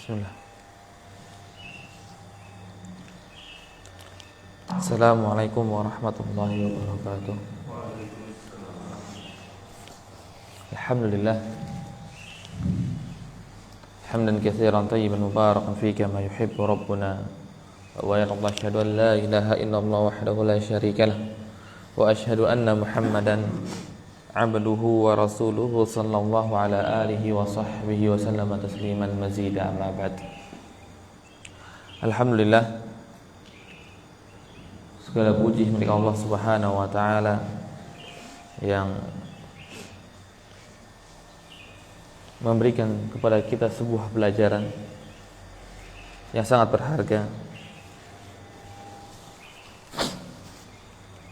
Bismillah. Assalamualaikum warahmatullahi wabarakatuh. Alhamdulillah. Hamdan katsiran tayyiban mubarakan fihi kama yuhibbu rabbuna wa yarda. Asyhadu an la ilaha illallah wahdahu la syarika lah wa asyhadu anna Muhammadan abduhu wa rasuluhu sallallahu ala alihi wa sahbihi wa sallama tasliman mazida amma ba'd. Alhamdulillah, segala puji milik Allah Subhanahu wa taala yang memberikan kepada kita sebuah pelajaran yang sangat berharga,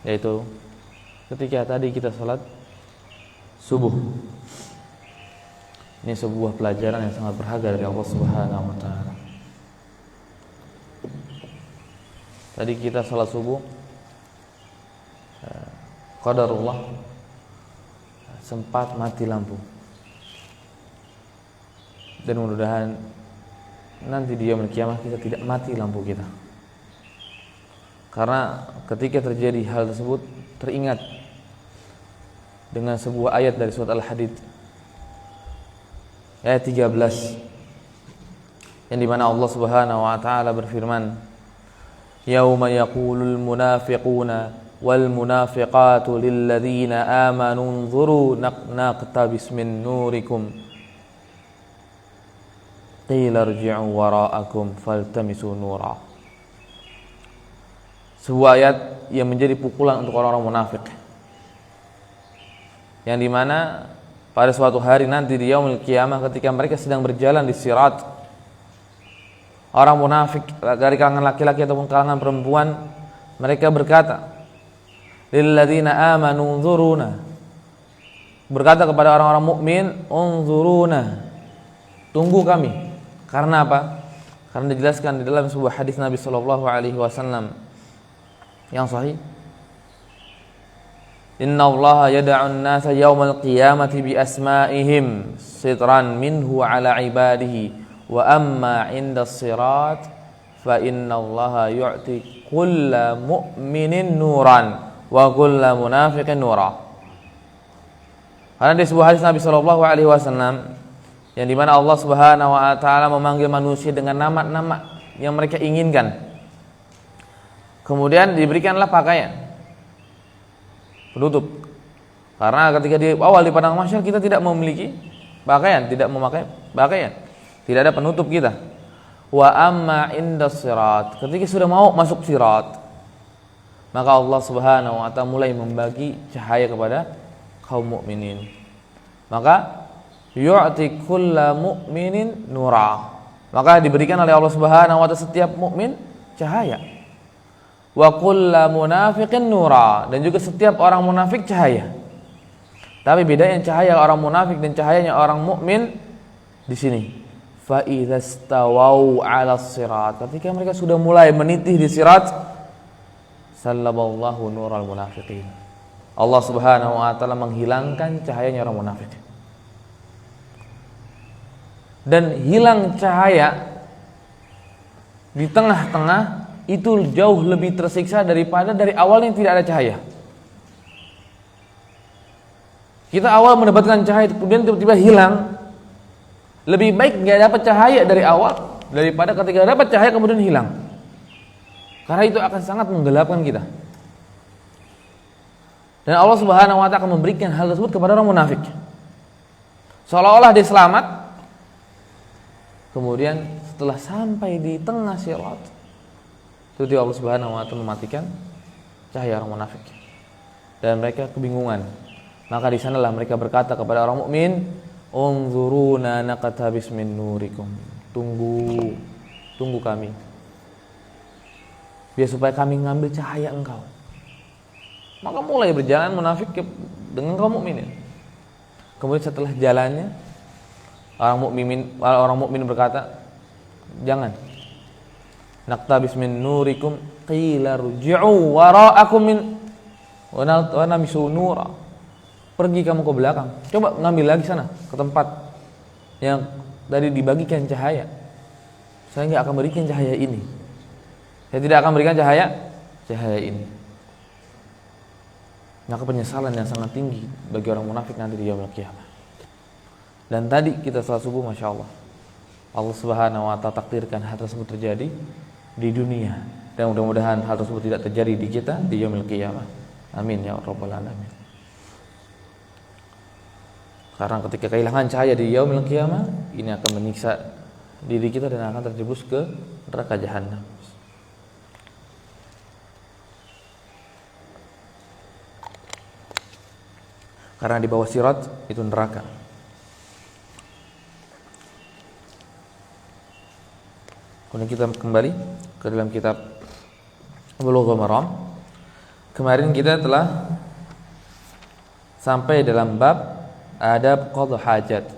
yaitu ketika tadi kita salat subuh. Ini sebuah pelajaran yang sangat berharga dari Allah Subhanahu wa taala. Tadi kita salat subuh, qadarullah sempat mati lampu. Dan mudah-mudahan nanti di yaumul qiyamah kita tidak mati lampu kita. Karena ketika terjadi hal tersebut teringat dengan sebuah ayat dari surat Al-Hadid ayat 13 yang dimana Allah Subhanahu wa taala berfirman, yauma yaqulul munafiquna wal munafiqatu lil ladzina amanu unzuru naqtabis min nurikum qila irji'u wara'akum faltamisu nura. Sebuah ayat yang menjadi pukulan untuk orang-orang munafik, yang dimana pada suatu hari nanti di yaumul qiyamah ketika mereka sedang berjalan di sirat, orang munafik dari kalangan laki-laki ataupun kalangan perempuan, mereka berkata, lil ladzina amanu unzuruna, berkata kepada orang-orang mukmin, unzuruna, tunggu kami. Karena apa? Karena dijelaskan di dalam sebuah hadis Nabi sallallahu alaihi wasallam yang sahih, inna allaha yada'un nasa yawmal qiyamati bi asma'ihim sitran minhu ala ibadihi wa amma inda sirat fa inna allaha yu'ti kulla mu'minin nuran wa kulla munafiqin nura. Karena di sebuah hadis Nabi sallallahu alaihi wasallam yang dimana Allah Subhanahu wa taala memanggil manusia dengan nama-nama yang mereka inginkan, kemudian diberikanlah pakaian penutup. Karena ketika di awal di padang mahsyar kita tidak memiliki pakaian, tidak memakai pakaian, tidak ada penutup kita. Wa amma indas sirat, ketika sudah mau masuk sirat, maka Allah Subhanahu wa taala mulai membagi cahaya kepada kaum mukminin. Maka yu'ti kulla mu'minin nura, maka diberikan oleh Allah Subhanahu wa taala setiap mukmin cahaya. Wa kullu munafiqin nura, dan juga setiap orang munafik cahaya. Tapi bedanya cahaya orang munafik dan cahayanya orang mukmin di sini. Fa idza stawau 'ala sirat, ketika mereka sudah mulai menitih di sirat, sallaballahu nural munafiqin, Allah Subhanahu wa taala menghilangkan cahayanya orang munafik. Dan hilang cahaya di tengah-tengah itu jauh lebih tersiksa daripada dari awal yang tidak ada cahaya. Kita awal mendapatkan cahaya kemudian tiba-tiba hilang, lebih baik nggak dapat cahaya dari awal daripada ketika dapat cahaya kemudian hilang. Karena itu akan sangat menggelapkan kita. Dan Allah Subhanahu wa taala akan memberikan hal tersebut kepada orang munafik, seolah-olah dia selamat. Kemudian setelah sampai di tengah sirat, itu Allah Subhanahu wa taala mematikan cahaya orang munafik dan mereka kebingungan. Maka di sanalah mereka berkata kepada orang mukmin, unzuruna naqtabis min nurikum, tunggu kami, biar supaya kami ngambil cahaya engkau. Maka mulai berjalan munafik dengan kaum mukminin. Kemudian setelah jalannya, orang mukmin berkata, jangan, naqtabis min nurikum qila rji'u wara'akum min wa namisu nura, pergi kamu ke belakang, coba ngambil lagi sana ke tempat yang tadi dibagikan cahaya. saya nggak akan berikan cahaya ini. Saya tidak akan berikan cahaya ini. Maka penyesalan yang sangat tinggi bagi orang munafik nanti di yaumul qiyamah. Dan tadi kita salat subuh, masya Allah, Allah Subhanahu wa Ta'ala takdirkan hal tersebut terjadi di dunia, dan mudah-mudahan hal tersebut tidak terjadi di kita di yaumul qiyamah. Amin ya rabbal alamin. Karena ketika kehilangan cahaya di yaumul qiyamah, ini akan menyiksa diri kita dan akan terjerumus ke neraka jahanam. Karena di bawah sirat itu neraka. Kemudian kita kembali ke dalam kitab Bulughul Maram. Kemarin kita telah sampai dalam bab adab qadha hajat.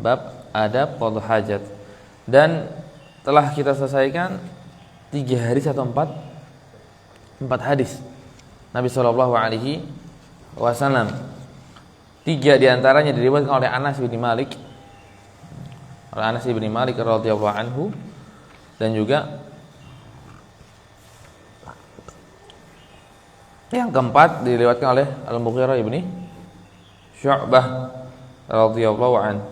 Bab adab qadha hajat. Dan telah kita selesaikan 3 hadis atau 4 hadis Nabi sallallahu alaihi wasallam. 3 diantaranya diriwayatkan oleh Anas bin Malik radhiyallahu anhu, dan juga yang keempat diriwayatkan oleh Al-Mughirah ibni Syu'bah radhiyallahu anhu.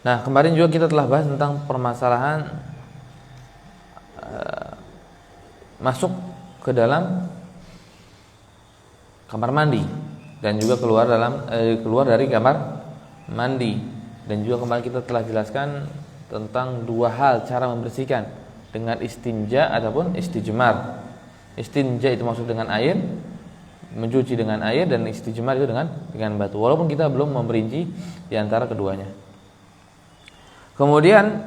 Nah, kemarin juga kita telah bahas tentang permasalahan masuk ke dalam kamar mandi dan juga keluar dari kamar mandi, dan juga kemarin kita telah jelaskan tentang 2 hal cara membersihkan, dengan istinja ataupun istijmar. Istinja itu maksud dengan air, mencuci dengan air, dan istijmar itu dengan batu. Walaupun kita belum memperinci di antara keduanya. Kemudian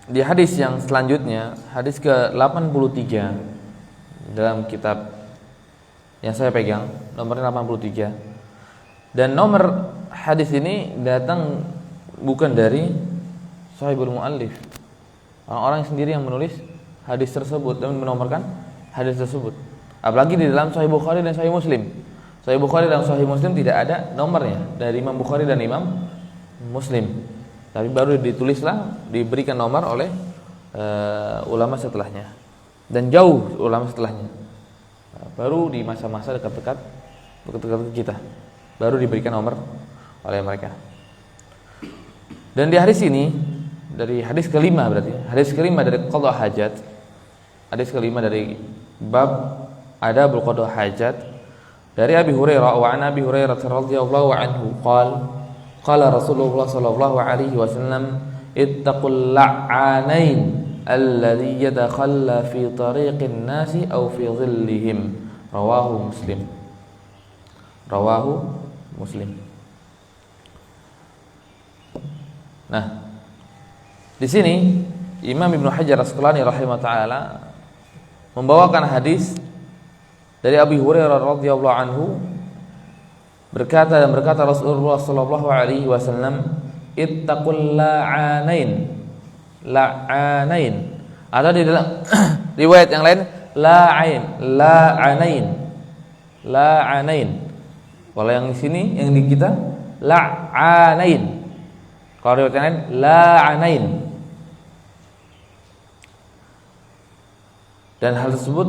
di hadis yang selanjutnya, hadis ke-83 dalam kitab yang saya pegang, nomornya 83. Dan nomor hadis ini datang bukan dari Sahibul Mu'allif, orang-orang sendiri yang menulis hadis tersebut dan menomorkan hadis tersebut. Apalagi di dalam Sahih Bukhari dan Sahih Muslim. Sahih Bukhari dan Sahih Muslim tidak ada nomornya dari Imam Bukhari dan Imam Muslim, tapi baru diberikan nomor oleh ulama setelahnya, dan jauh ulama setelahnya. Baru di masa-masa dekat-dekat kita baru diberikan nomor oleh mereka. Dan di hadis ini, dari hadis kelima, berarti hadis kelima dari qadha hajat, hadis kelima dari bab adabul qadha hajat, dari Abi Hurairah, wa an Abi Hurairah radhiyallahu anhu qala Rasulullah sallallahu alaihi wasallam ittaqul la'anain alladhi yatakhalla fi tariqin nasi aw fi dhillihim, rawahu Muslim. Nah, di sini Imam Ibnu Hajar Asqalani rahimahullah taala membawakan hadis dari Abi Hurairah radhiyallahu anhu, berkata Rasulullah sallallahu alaihi wasallam, ittaqul la'anain. Atau di dalam riwayat yang lain la'anain. Kalau yang di sini, yang di kita la'anain. Kalau riwayat yang lain la'anain. Dan hal tersebut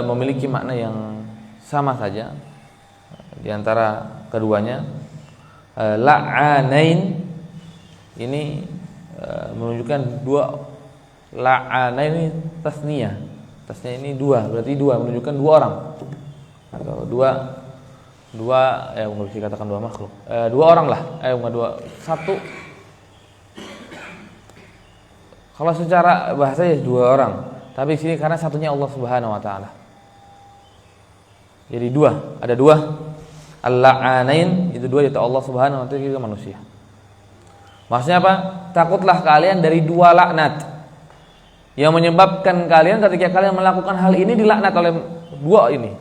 memiliki makna yang sama saja di antara keduanya. La'anain ini menunjukkan 2. La'anain ini tasniyah. Tasniyah ini 2, berarti 2 menunjukkan 2 orang. Atau 2 nggak bisa dikatakan 2 makhluk. 2 orang lah. Enggak 1. Kalau secara bahasa ya 2 orang. Tapi di sini karena satunya Allah Subhanahu wa taala. Jadi 2, ada 2. Al-la'anain itu 2, yaitu Allah Subhanahu wa taala dan manusia. Maksudnya apa? Takutlah kalian dari 2 laknat yang menyebabkan kalian ketika kalian melakukan hal ini dilaknat oleh 2 ini.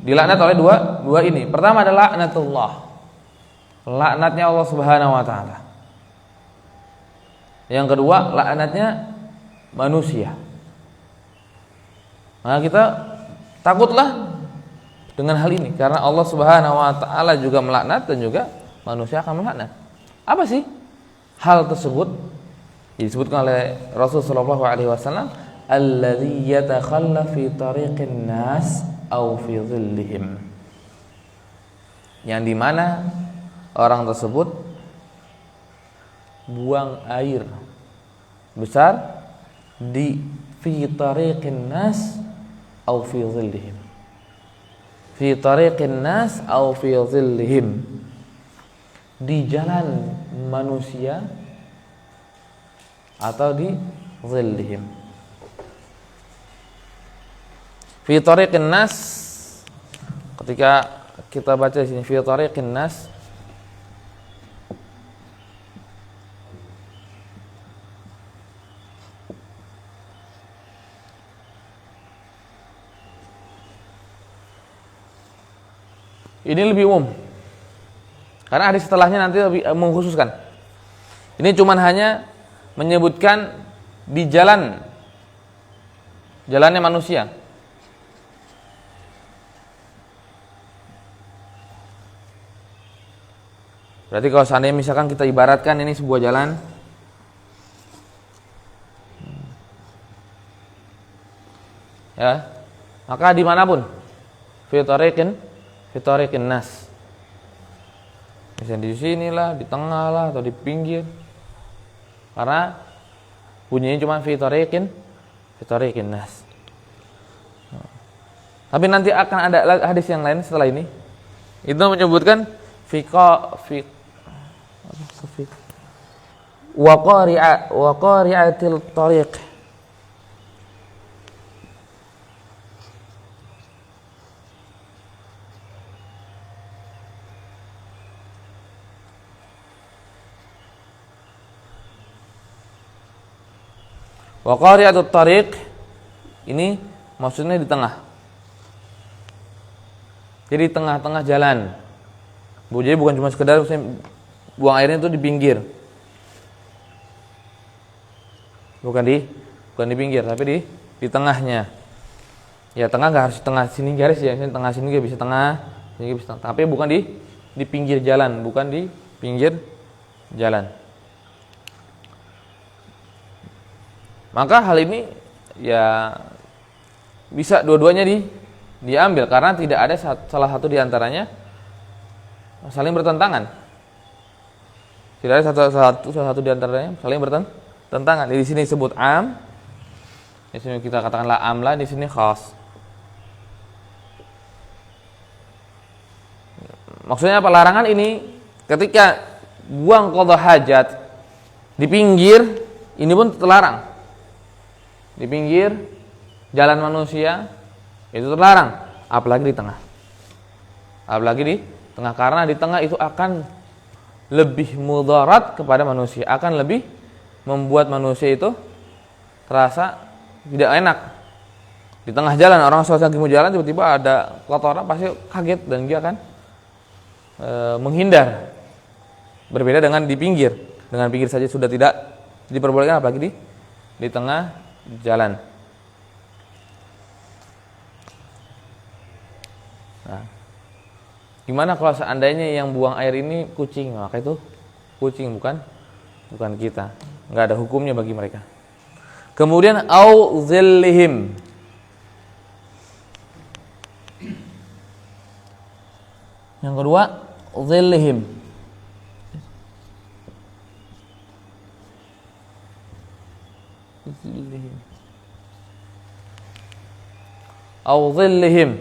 Dilaknat oleh 2 ini. Pertama adalah laknatullah. Laknatnya Allah Subhanahu wa taala. Yang kedua, laknatnya manusia. Maka kita Takutlah dengan hal ini karena Allah Subhanahu wa taala juga melaknat dan juga manusia akan melaknat. Apa sih hal tersebut? Disebutkan oleh Rasul sallallahu alaihi wasallam, alladzi yatakhalla fi tariqin nas aw fi dhillihim. Yang dimana orang tersebut buang air besar di fi tariqin nas aw fi dhillihim. Fi tariqin nas aw fi dhillihim, di jalan manusia atau di dhillihim. Fi tariqin nas, ketika kita baca di sini fi tariqin nas, ini lebih umum karena hadis setelahnya nanti lebih mengkhususkan. Ini cuman hanya menyebutkan di jalannya manusia. Berarti kalau seandainya misalkan kita ibaratkan ini sebuah jalan, ya, maka dimanapun fi tariqin nas, misalnya di sinilah, di tengah lah, atau di pinggir, karena bunyinya cuma fi tariqin nas. Tapi nanti akan ada hadis yang lain setelah ini, itu menyebutkan wa qari'atil tariq. Wa qari'atut tariq ini maksudnya di tengah. Jadi tengah-tengah jalan. Jadi bukan cuma sekedar buang airnya itu di pinggir. Bukan di pinggir, tapi di tengahnya. Ya tengah nggak harus tengah sini garis ya, tengah sini juga bisa tengah, sini bisa tengah. Tapi bukan di pinggir jalan, bukan di pinggir jalan. Maka hal ini ya bisa dua-duanya diambil karena tidak ada salah satu di antaranya saling bertentangan. Tidak ada salah satu di antaranya saling bertentangan. Di sini disebut am, di sini kita katakanlah am lah, di sini khas. Maksudnya apa? Larangan ini ketika buang qadha hajat di pinggir, ini pun terlarang. Di pinggir jalan manusia itu terlarang, apalagi di tengah. Apalagi di tengah, karena di tengah itu akan lebih mudarat kepada manusia, akan lebih membuat manusia itu terasa tidak enak. Di tengah jalan, orang lagi mau jalan tiba-tiba ada kotoran, pasti kaget dan dia akan menghindar. Berbeda dengan di pinggir. Dengan pinggir saja sudah tidak diperbolehkan, apalagi di tengah jalan. Nah, gimana kalau seandainya yang buang air ini kucing? Maka itu kucing, bukan kita. Enggak ada hukumnya bagi mereka. Kemudian au zillihim. Yang kedua, zillihim. Au zillihim.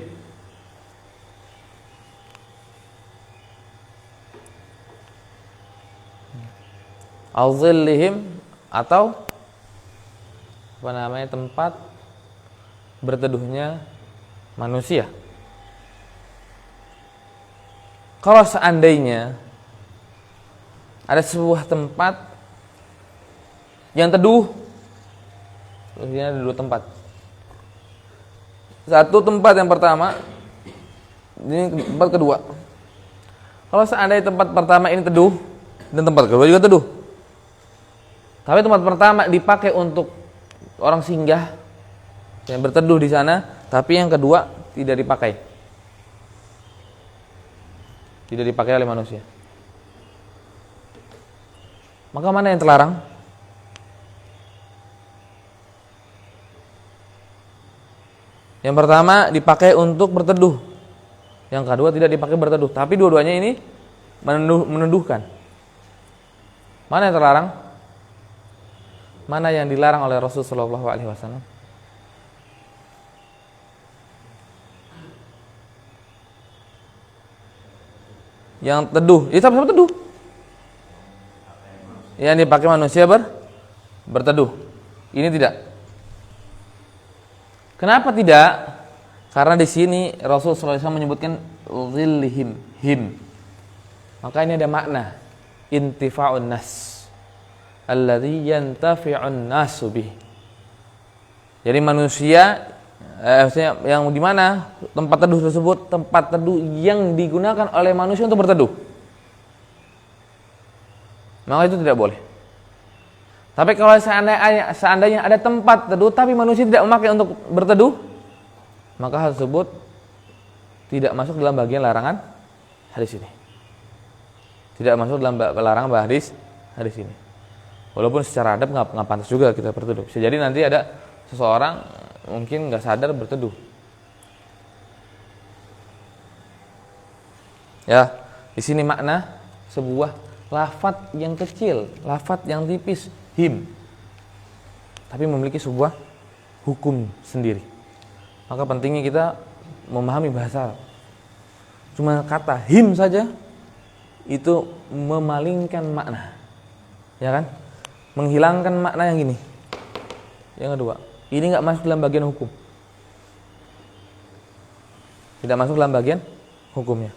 Au zillihim atau apa namanya, tempat berteduhnya manusia. Kalau seandainya ada sebuah tempat yang teduh, ini ada dua tempat. Satu tempat yang pertama, ini tempat kedua. Kalau seandainya tempat pertama ini teduh dan tempat kedua juga teduh, tapi tempat pertama dipakai untuk orang singgah yang berteduh di sana, tapi yang kedua tidak dipakai. Tidak dipakai oleh manusia. Maka mana yang terlarang? Yang pertama dipakai untuk berteduh. Yang kedua tidak dipakai berteduh. Tapi dua-duanya ini meneduhkan. Mana yang terlarang? Mana yang dilarang oleh Rasulullah SAW? Yang teduh, itu apa teduh? Yang dipakai manusia berteduh. Ini tidak. Kenapa tidak? Karena di sini Rasulullah SAW menyebutkan zillihim, him. Maka ini ada makna intifa'un nas, alladzi yantafi'un nasu bih. Jadi manusia yang di mana tempat teduh tersebut tempat teduh yang digunakan oleh manusia untuk berteduh. Maka itu tidak boleh. Tapi kalau seandainya ada tempat teduh tapi manusia tidak memakai untuk berteduh, maka hal tersebut tidak masuk dalam bagian larangan hadis ini. Tidak masuk dalam larangan hadis ini. Walaupun secara adab nggak pantas juga kita berteduh. Bisa jadi nanti ada seseorang mungkin nggak sadar berteduh. Ya, di sini makna sebuah lafadz yang kecil, lafadz yang tipis, him, tapi memiliki sebuah hukum sendiri. Maka pentingnya kita memahami bahasa. Cuma kata him saja itu memalingkan makna, ya kan? Menghilangkan makna yang ini. Yang kedua, ini nggak masuk dalam bagian hukum. Tidak masuk dalam bagian hukumnya.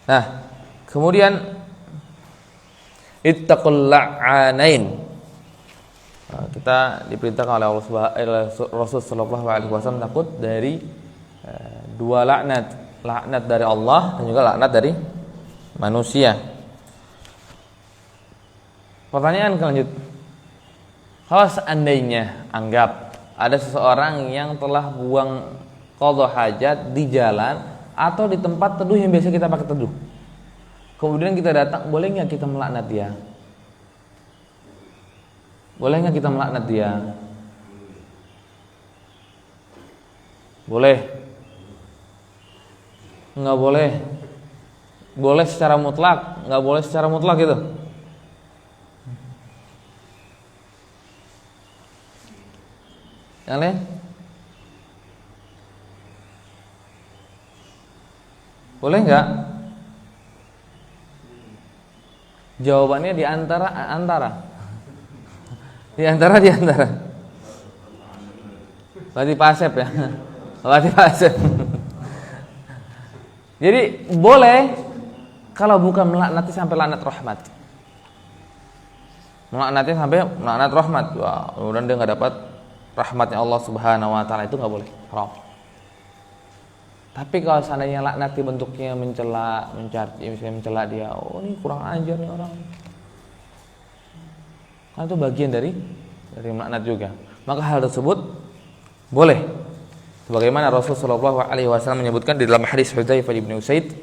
Nah, kemudian ittaqul la'anain. Kita diperintahkan oleh Rasul sallallahu alaihi wasallam takut dari dua laknat, laknat dari Allah dan juga laknat dari manusia. Pertanyaan selanjutnya, kalau seandainya anggap ada seseorang yang telah buang qadha hajat di jalan atau di tempat teduh yang biasa kita pakai teduh, kemudian kita datang, boleh nggak kita melaknat dia? Boleh nggak kita melaknat dia? Boleh. Nggak boleh. Boleh secara mutlak, nggak boleh secara mutlak gitu. Yang lain? Boleh nggak? Jawabannya di antara. Di antara. Berarti pasep ya. Berarti pasep. Jadi boleh kalau bukan melaknati sampai laknat rahmat. Melaknati sampai laknat rahmat. Wah, kemudian dia nggak dapat rahmatnya Allah Subhanahu wa taala, itu nggak boleh. Haram. Tapi kalau seandainya laknat bentuknya mencela, mencaci, misalnya mencela dia, oh ini kurang ajar nih orang. Kan itu bagian dari melaknat juga. Maka hal tersebut boleh. Sebagaimana Rasulullah sallallahu alaihi wasallam menyebutkan di dalam hadis Hudzaifah bin Usaid,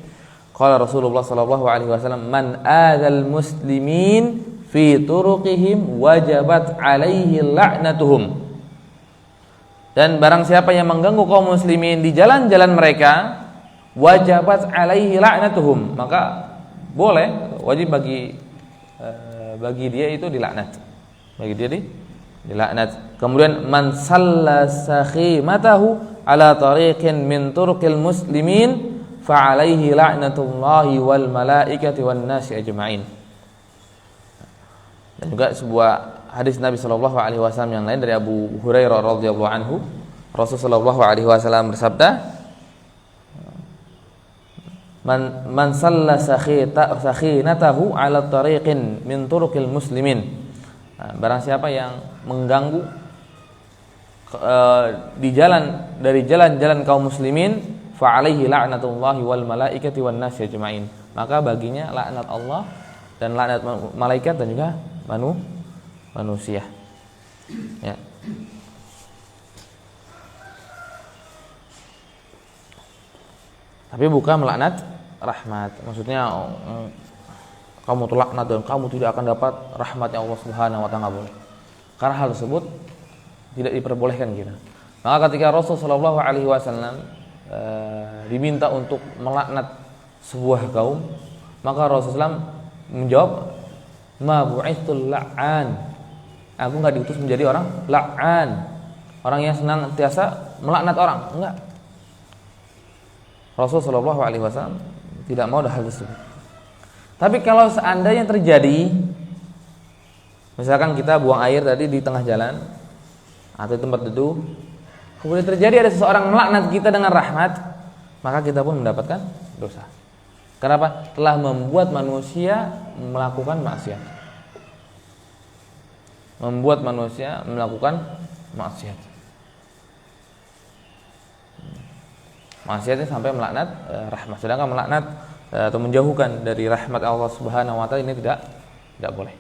qala Rasulullah sallallahu alaihi wasallam, "Man adzal muslimin fi turuqihim wajabat alaihi la'natuhum." Dan barang siapa yang mengganggu kaum muslimin di jalan-jalan mereka, wajabat alaihi la'natuhum, maka boleh, wajib bagi dia itu dilaknat. Bagi dia dilaknat. Kemudian man salla sakhimatahu ala tariqin min turuqil muslimin fa alaihi la'natullahi wal malaikati wan nasi ajma'in. Dan juga sebuah hadis Nabi sallallahu alaihi wasallam yang lain dari Abu Hurairah radhiyallahu anhu, Rasulullah sallallahu alaihi wasallam bersabda, Man salla sakhinatahu ala tariqin min turuqil muslimin. Nah, barang siapa yang mengganggu di jalan dari jalan-jalan kaum muslimin, fa alaihi la'natullahi wal malaikati wan nas ajma'in. Maka baginya laknat Allah dan laknat malaikat dan juga manusia. Ya. Tapi bukan melaknat rahmat. Maksudnya kamu terlaknat dan kamu tidak akan dapat rahmatnya Allah Subhanahu wa taala, boleh. Karena hal tersebut tidak diperbolehkan kita. Maka ketika Rasul sallallahu alaihi wasallam diminta untuk melaknat sebuah kaum, maka Rasulullah menjawab, "Ma bu'itstul la'an." Aku enggak diutus menjadi orang la'an, orang yang senantiasa melaknat orang, enggak. Rasul sallallahu alaihi wasallam tidak mau hal tersebut. Tapi kalau seandainya terjadi, misalkan kita buang air tadi di tengah jalan atau di tempat duduk, kemudian terjadi ada seseorang melaknat kita dengan rahmat, maka kita pun mendapatkan dosa. Kenapa? Telah membuat manusia melakukan maksiat. Membuat manusia melakukan maksiat. Maksiatnya sampai melaknat rahmat. Sedangkan melaknat atau menjauhkan dari rahmat Allah Subhanahu wa taala ini tidak boleh.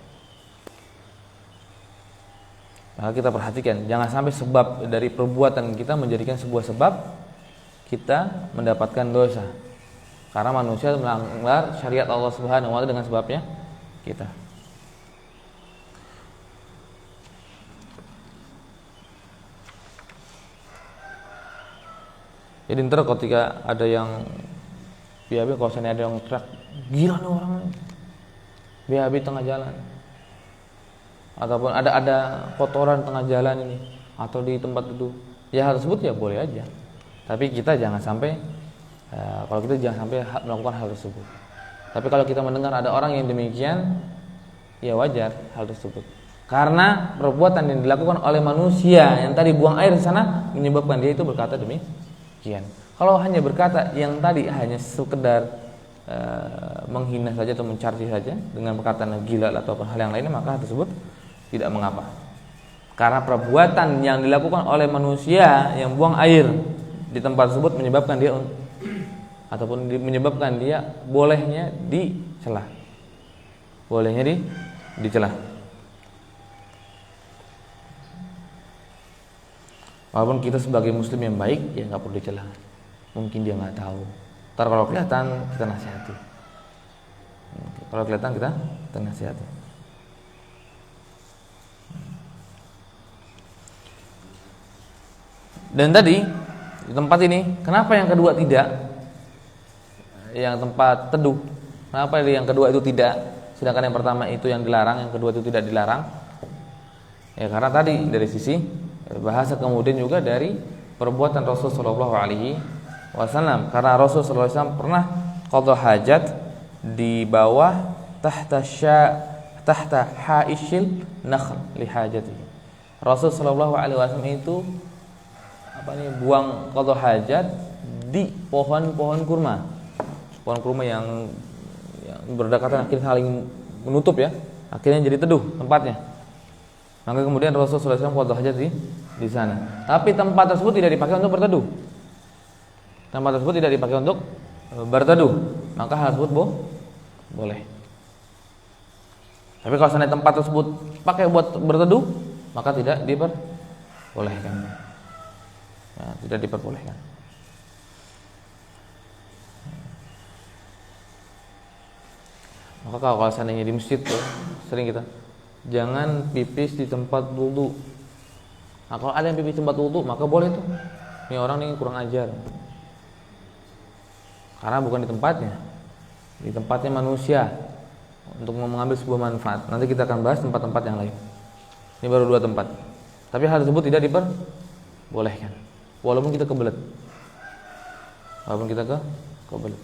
Maka kita perhatikan, jangan sampai sebab dari perbuatan kita menjadikan sebuah sebab kita mendapatkan dosa. Karena manusia melanggar syariat Allah Subhanahu wa taala dengan sebabnya kita. Jadi ntar ketika ada yang BAB, kalau misalnya ada yang teriak, gila nih orang nih, BAB tengah jalan, ataupun ada kotoran tengah jalan ini, atau di tempat duduk, ya hal tersebut ya boleh aja. Tapi kita jangan sampai kalau kita jangan sampai melakukan hal tersebut. Tapi kalau kita mendengar ada orang yang demikian, ya wajar hal tersebut. Karena perbuatan yang dilakukan oleh manusia yang tadi buang air di sana menyebabkan dia itu berkata demikian. Kalau hanya berkata yang tadi hanya sekedar menghina saja atau mencaci saja dengan perkataan gila atau hal yang lainnya, maka hal tersebut tidak mengapa. Karena perbuatan yang dilakukan oleh manusia yang buang air di tempat tersebut menyebabkan dia ataupun menyebabkan dia bolehnya dicela. Bolehnya dicela. Walaupun kita sebagai muslim yang baik, ya nggak perlu dicela. Mungkin dia nggak tahu. Ntar kalau kelihatan kita nasihati. Kalau kelihatan kita nasihati. Dan tadi di tempat ini, kenapa yang kedua tidak? Yang tempat teduh, kenapa yang kedua itu tidak? Sedangkan yang pertama itu yang dilarang, yang kedua itu tidak dilarang. Ya karena tadi dari sisi bahasa, kemudian juga dari perbuatan Rasul sallallahu alaihi wasallam. Karena Rasul sallallahu alaihi wasallam pernah qadha hajat di bawah tahta haishil nakhl li hajatihi. Rasul sallallahu alaihi wasallam itu buang qadha hajat di pohon-pohon kurma. Pohon kurma yang berdekatan, akhirnya saling menutup ya. Akhirnya jadi teduh tempatnya. Maka kemudian Rasulullah SAW qadha hajat di sana. Tapi tempat tersebut tidak dipakai untuk berteduh. Tempat tersebut tidak dipakai untuk berteduh. Maka hal tersebut boleh. Tapi kalau seandainya tempat tersebut pakai buat berteduh, maka tidak diperbolehkan. Ya, tidak diperbolehkan. Maka kalau seandainya di masjid tuh, sering kita jangan pipis di tempat wudu. Nah, kalau ada yang pipis di tempat wudu, maka boleh tuh. Ini orang ini kurang ajar. Karena bukan di tempatnya. Di tempatnya manusia untuk mengambil sebuah manfaat. Nanti kita akan bahas tempat-tempat yang lain. Ini baru 2 tempat. Tapi hal tersebut tidak diperbolehkan. Walaupun kita kebelet. Kebelet.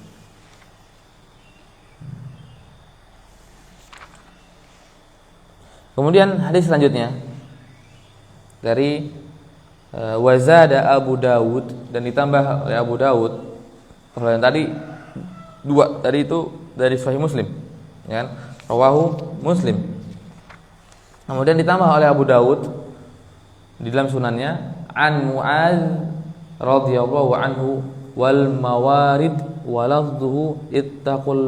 Kemudian hadis selanjutnya dari wazada Abu Dawud, dan ditambah oleh Abu Dawud. Kalau yang tadi 2, tadi itu dari Sahih Muslim, ya kan? Rawahu Muslim. Kemudian ditambah oleh Abu Dawud di dalam sunannya, an Mu'adz radhiyallahu anhu wal mawarid wa lafdhuhu ittaqul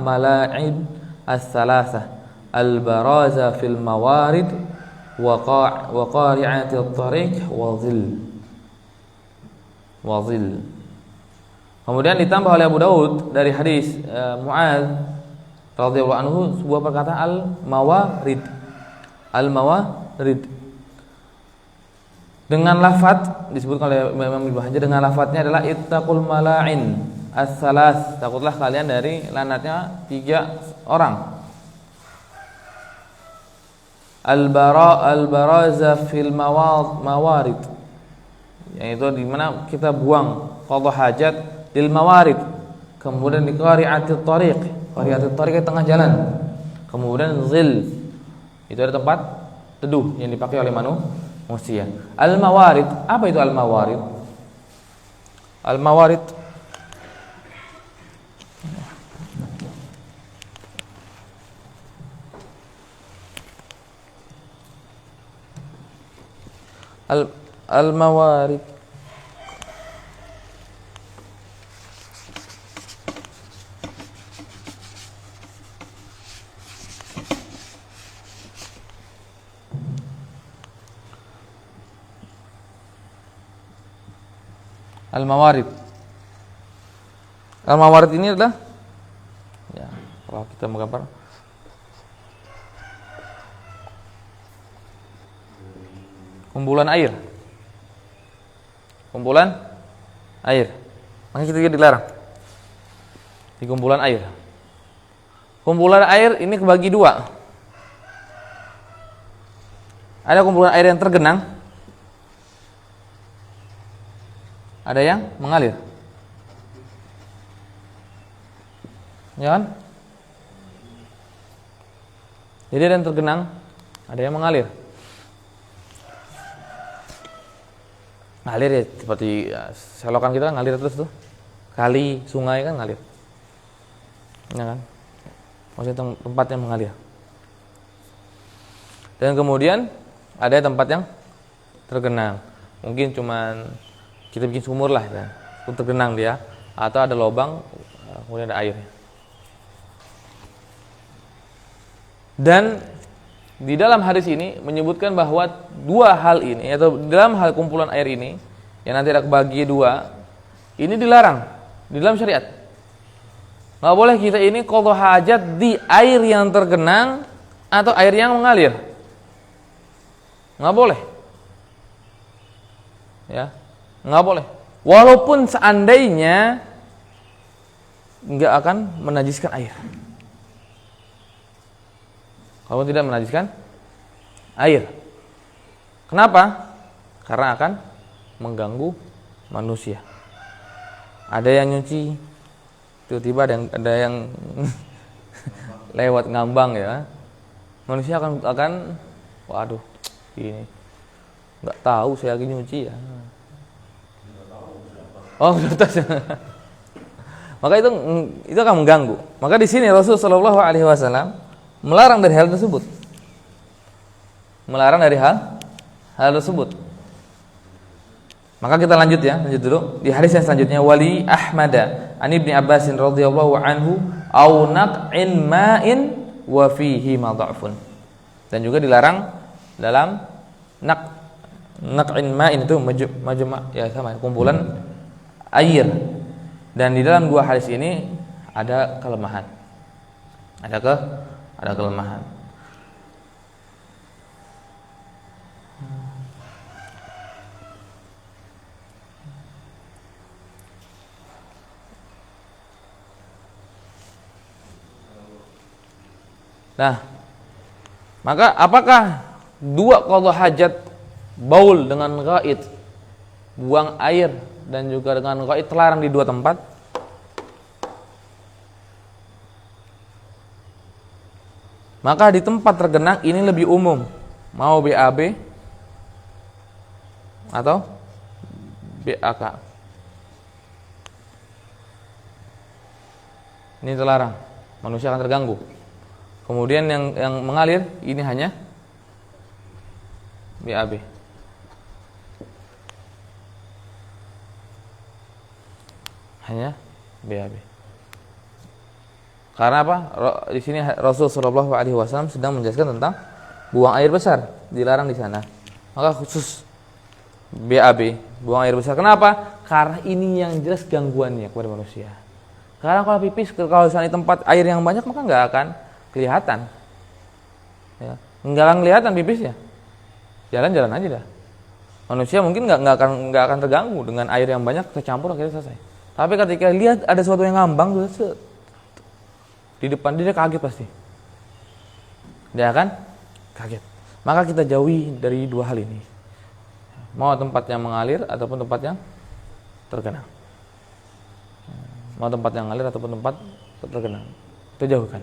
mala'ib as-salasah al baraza fil mawarid wa qari'atit tariq wa zil. Kemudian ditambah oleh Abu Daud dari hadis Mu'adz radhiyallahu anhu sebuah perkataan al-mawarid dengan lafaz disebutkan oleh Imam Ibnu Hajar dengan lafaznya adalah ittaqul mala'in as-salas, takutlah kalian dari lanatnya 3 orang. Al-baraza fil mawarid, yaitu di mana kita buang qadha hajat lil mawarid. Kemudian di qari'atit tariq di tengah jalan. Kemudian zil, itu ada tempat teduh yang dipakai oleh manusia. Al-mawarid, apa itu al-mawarid? Al-mawarid al-mawarid Al-mawarid ini adalah, ya, kalau kita menggambar kumpulan air. Makanya kita dilarang di kumpulan air. Kumpulan air ini kebagi 2. Ada kumpulan air yang tergenang, ada yang mengalir. Ya kan? Jadi ada yang tergenang, ada yang mengalir. Ngalir ya seperti selokan kita ngalir terus tuh. Kali, sungai kan ngalir. Ya kan? Maksudnya tempat yang mengalir. Dan kemudian ada tempat yang tergenang. Mungkin cuman kita bikin sumur lah ya, untuk tergenang dia, atau ada lubang kemudian ada airnya. Dan di dalam hadis ini menyebutkan bahwa 2 hal ini, atau dalam hal kumpulan air ini yang nanti ada kebagi 2, ini dilarang di dalam syariat. Nggak boleh kita ini qadha hajat di air yang tergenang atau air yang mengalir. Nggak boleh. Ya, nggak boleh. Walaupun seandainya nggak akan menajiskan air. Kalau tidak menajiskan air. Kenapa? Karena akan mengganggu manusia. Ada yang nyuci, tiba-tiba ada yang lewat ngambang ya. Manusia akan waduh, ini nggak tahu saya lagi nyuci ya. Oh, maka itu akan mengganggu. Maka di sini Rasulullah Shallallahu Alaihi Wasallam melarang dari hal tersebut. Melarang dari hal tersebut. Maka kita lanjut dulu di hadis yang selanjutnya, wali Ahmada an Ibnu Abbas radhiyallahu anhu au naq'in ma'in wa fihi madha'fun. Dan juga dilarang dalam naq'in ma'in itu majma' ya sama kumpulan air. Dan di dalam 2 hadis ini ada kelemahan. Ada kelemahan. Nah, maka apakah 2 qadha hajat baul dengan ghaid, buang air dan juga dengan ghaid terlarang di 2 tempat? Maka di tempat tergenang ini lebih umum, mau BAB atau BAK. Ini terlarang, manusia akan terganggu. Kemudian yang mengalir ini hanya BAB. hanya BAB. Karena apa? Di sini Rasul Shallallahu Alaihi Wasallam sedang menjelaskan tentang buang air besar, dilarang di sana. Maka khusus BAB, buang air besar. Kenapa? Karena ini yang jelas gangguannya kepada manusia. Karena kalau pipis, kalau di tempat air yang banyak, maka nggak akan kelihatan. Ya, nggak akan kelihatan pipisnya. Jalan-jalan aja dah. Manusia mungkin nggak akan terganggu dengan air yang banyak tercampur akhirnya selesai. Tapi ketika lihat ada sesuatu yang ngambang, di depan dia kaget pasti. Dia akan kaget. Maka kita jauhi dari dua hal ini. Mau tempat yang mengalir ataupun tempat yang tergenang. Mau tempat yang mengalir ataupun tempat tergenang. Itu jauhkan.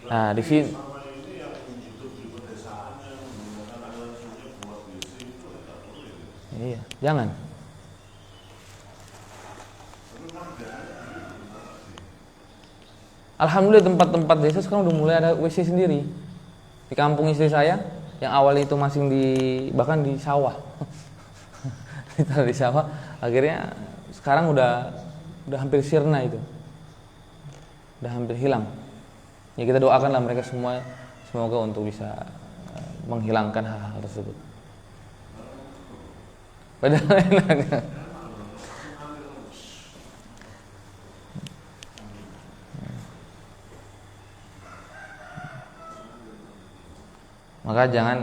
Nah, di sini iya, jangan. Alhamdulillah tempat-tempat desa sekarang udah mulai ada WC sendiri. Di kampung istri saya yang awalnya itu masih bahkan di sawah. Di sawah, akhirnya sekarang udah hampir sirna itu. Udah hampir hilang. Ya kita doakanlah mereka semua semoga untuk bisa menghilangkan hal-hal tersebut. Padahal enak. Maka jangan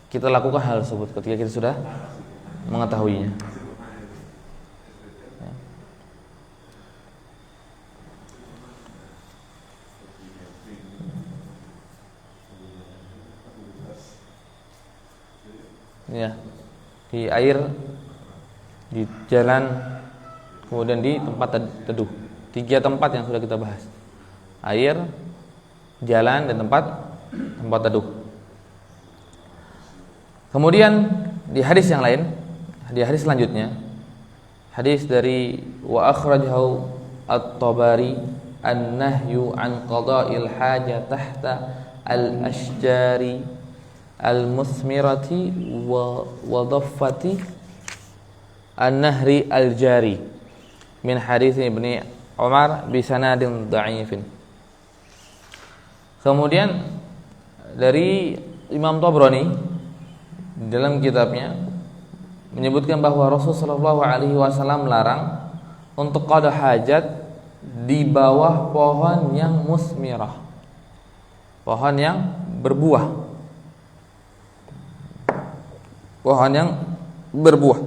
kita lakukan hal tersebut ketika kita sudah mengetahuinya. Ya, di air, di jalan, kemudian di tempat teduh. 3 tempat yang sudah kita bahas: air, jalan, dan tempat teduh. Kemudian di hadis yang lain, di hadis selanjutnya, hadis dari wa akhrajahu at-Tabari an-nahyu an qada'il haja tahta al-ashjari al-musmirati wa dhaffati an-nahri al-jari min hadis Ibnu Umar bi sanadin dha'ifin. Kemudian dari Imam Tabrani dalam kitabnya menyebutkan bahwa Rasulullah sallallahu alaihi wasallam melarang untuk qada hajat di bawah pohon yang musmirah, pohon yang berbuah, pohon yang berbuah.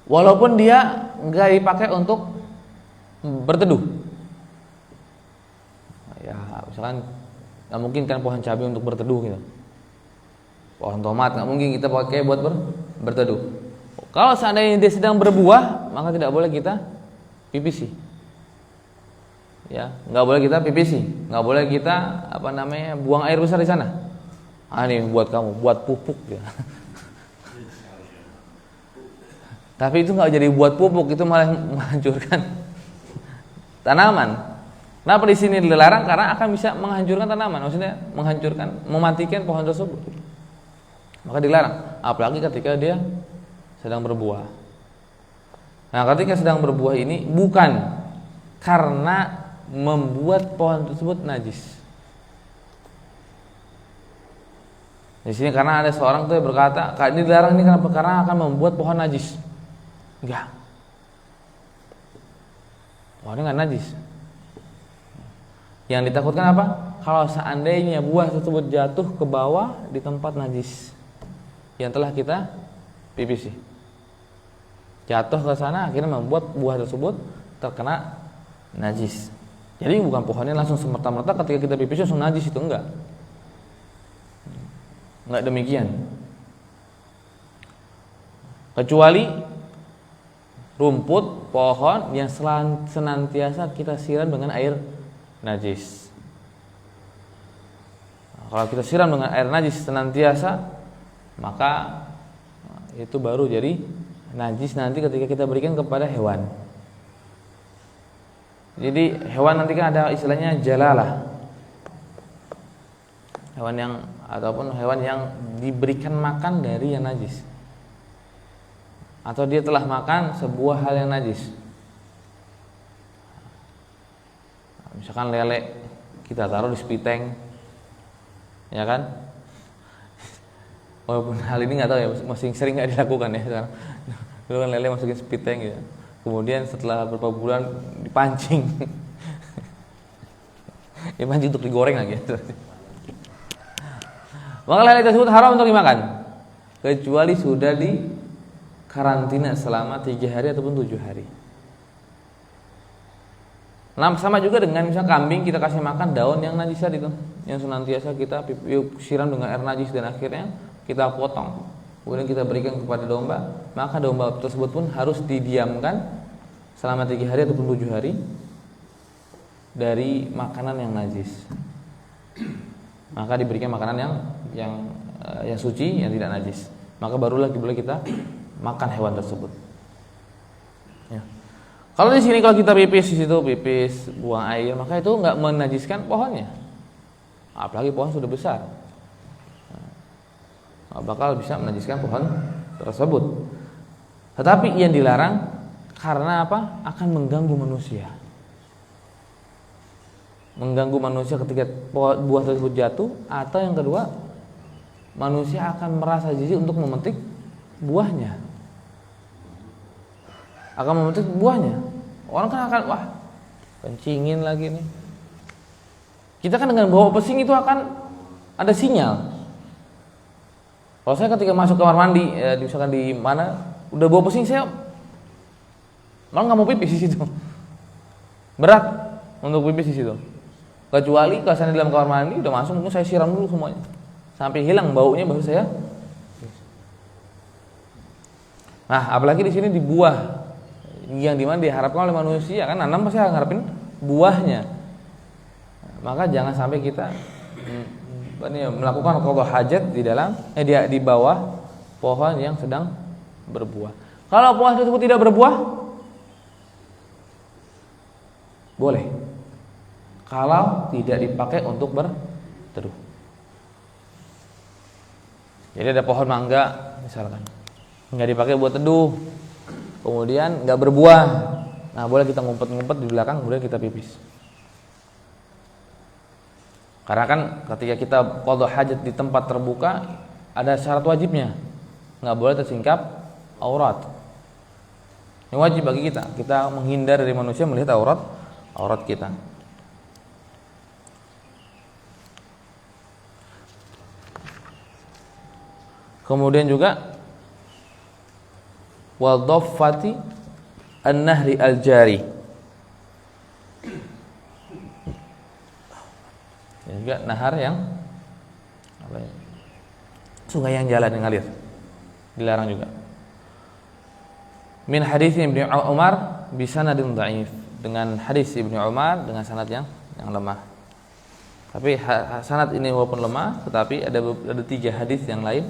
Walaupun dia nggak dipakai untuk berteduh. Ya, misalkan nggak mungkin kan pohon cabai untuk berteduh gitu. Pohon tomat nggak mungkin kita pakai buat berteduh. Kalau seandainya dia sedang berbuah, maka tidak boleh kita pipisi. Ya, nggak boleh kita pipisi, nggak boleh kita buang air besar di sana. Ini buat kamu, buat pupuk ya. Tapi itu nggak jadi buat pupuk, itu malah menghancurkan tanaman. Kenapa di sini dilarang? Karena akan bisa menghancurkan tanaman, maksudnya mematikan pohon tersebut. Maka dilarang, apalagi ketika dia sedang berbuah. Nah, ketika sedang berbuah ini bukan karena membuat pohon tersebut najis. Di sini karena ada seorang tuh yang berkata, ini dilarang ini kenapa? Karena akan membuat pohon najis. Enggak. Wah, ini enggak najis. Yang ditakutkan apa? Kalau seandainya buah tersebut jatuh ke bawah di tempat najis yang telah kita pipisi, jatuh ke sana akhirnya membuat buah tersebut terkena najis. Jadi bukan pohonnya langsung semerta-merta ketika kita pipis langsung najis, itu enggak demikian. Kecuali rumput pohon yang senantiasa kita siram dengan air najis. Kalau kita siram dengan air najis senantiasa, maka itu baru jadi najis nanti ketika kita berikan kepada hewan. Jadi hewan nanti kan ada istilahnya jalalah. Hewan yang ataupun hewan yang diberikan makan dari yang najis. atau dia telah makan sebuah hal yang najis. Misalkan lele kita taruh di spiteng, ya kan? Walaupun hal ini nggak tahu ya, masih sering nggak dilakukan ya sekarang. Dulu kan lele masukin spiteng gitu. Kemudian setelah beberapa bulan dipancing, dipancing untuk digoreng lagi. Maka lele tersebut haram untuk dimakan, kecuali sudah di karantina selama 3 hari ataupun 7 hari. Nah, sama juga dengan misalnya kambing kita kasih makan daun yang najis itu, yang senantiasa kita siram dengan air najis dan akhirnya kita potong, kemudian kita berikan kepada domba, maka domba tersebut pun harus didiamkan selama 3 hari ataupun 7 hari dari makanan yang najis. Maka diberikan makanan yang suci, yang tidak najis. Maka barulah boleh kita makan hewan tersebut. Ya. Kalau di sini kalau kita pipis di situ, pipis, buang air, maka itu nggak menajiskan pohonnya. Apalagi pohon sudah besar, bakal bisa menajiskan pohon tersebut. Tetapi yang dilarang karena apa? Akan mengganggu manusia. Mengganggu manusia ketika buah tersebut jatuh, atau yang kedua, manusia akan merasa jijik untuk memetik buahnya. Akan memetik buahnya. Orang kan akan, wah, kencingin lagi nih. Kita kan dengan bawa pesing itu akan ada sinyal. Kalau saya ketika masuk kamar mandi, misalkan di mana, udah bawa pesing, saya malah nggak mau pipis di situ. Berat untuk pipis di situ. Kecuali kalau saya di dalam kamar mandi udah masuk, mungkin saya siram dulu semuanya sampai hilang baunya, baru saya. Nah, apalagi di sini di buah yang dimana diharapkan oleh manusia, kan nanam pasti harapin buahnya. Maka jangan sampai kita melakukan qadha hajat di bawah pohon yang sedang berbuah. Kalau pohon tersebut tidak berbuah, boleh. Kalau tidak dipakai untuk berteduh. Jadi ada pohon mangga misalkan, nggak dipakai buat teduh, kemudian nggak berbuah, nah boleh kita ngumpet-ngumpet di belakang, kemudian kita pipis. Karena kan ketika kita qadha hajat di tempat terbuka, ada syarat wajibnya, nggak boleh tersingkap aurat. Ini wajib bagi kita menghindar dari manusia melihat aurat kita. Kemudian juga wadhaffati an-nahri al-jari. Dan juga nahar yang sungai yang jalan yang ngalir, dilarang juga. Min hadits Ibnu Umar bi sanadin dhaif, dengan hadis Ibnu Umar dengan sanad yang lemah. Tapi sanad ini walaupun lemah, tetapi ada 3 hadis yang lain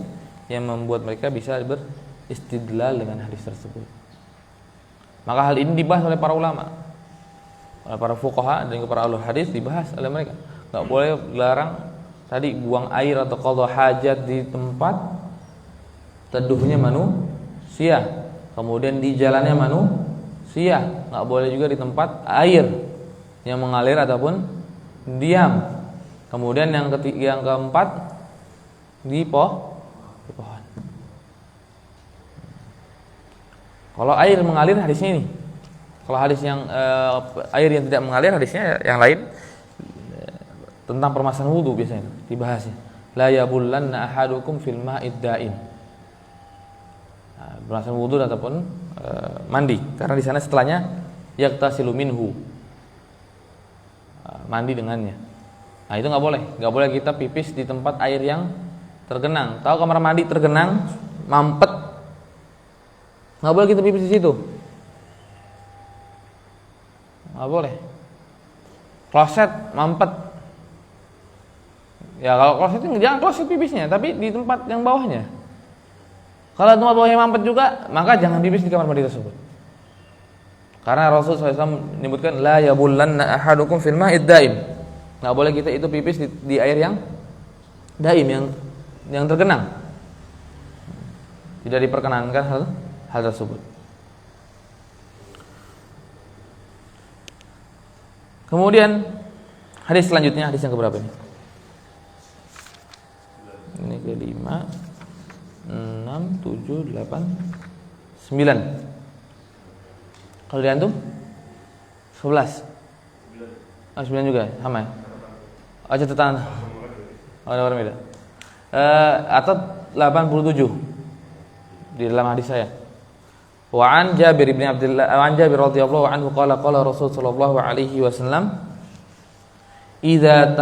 yang membuat mereka bisa beristidlal dengan hadis tersebut. Maka hal ini dibahas oleh para ulama, oleh para fuqaha dan para ahli hadis, dibahas oleh mereka. Enggak boleh larang tadi buang air atau qadha hajat di tempat teduhnya manusia, kemudian di jalannya manusia. Enggak boleh juga di tempat air yang mengalir ataupun diam. Kemudian yang keempat di pohon. Kalau air mengalir hadisnya ini. Kalau hadis yang air yang tidak mengalir hadisnya yang lain, tentang permasalahan wudu biasanya dibahasnya. La yabullanna ahadukum fil ma'id da'im. Permasalahan wudu ataupun mandi, karena di sana setelahnya yaktasilu minhu. Mandi dengannya. Nah, itu enggak boleh kita pipis di tempat air yang tergenang. Tahu kamar mandi tergenang, mampet, nggak boleh kita pipis di situ. Nggak boleh. Kloset mampet. Ya kalau kloset itu jangan kloset pipisnya, tapi di tempat yang bawahnya. Kalau tempat bawahnya mampet juga, maka jangan pipis di kamar mandi tersebut. Karena Rasul SAW menyebutkan la yabullanna ahadukum fil ma'id da'im. Nggak boleh kita itu pipis di air yang daim, yang tergenang. Tidak diperkenankan hal tersebut. Kemudian hadis selanjutnya, hadis yang keberapa ini? Ini ke-5, 6, 7, 8, 9. Kalau di antum 11. 9 juga sama ya? Oh, catatan. Oh, ada orang beda. Atau 87 di dalam hadis saya. Wa an Jabir bin Abdullah an Jabir radhiyallahu anhu qala Rasul sallallahu alaihi wasallam idza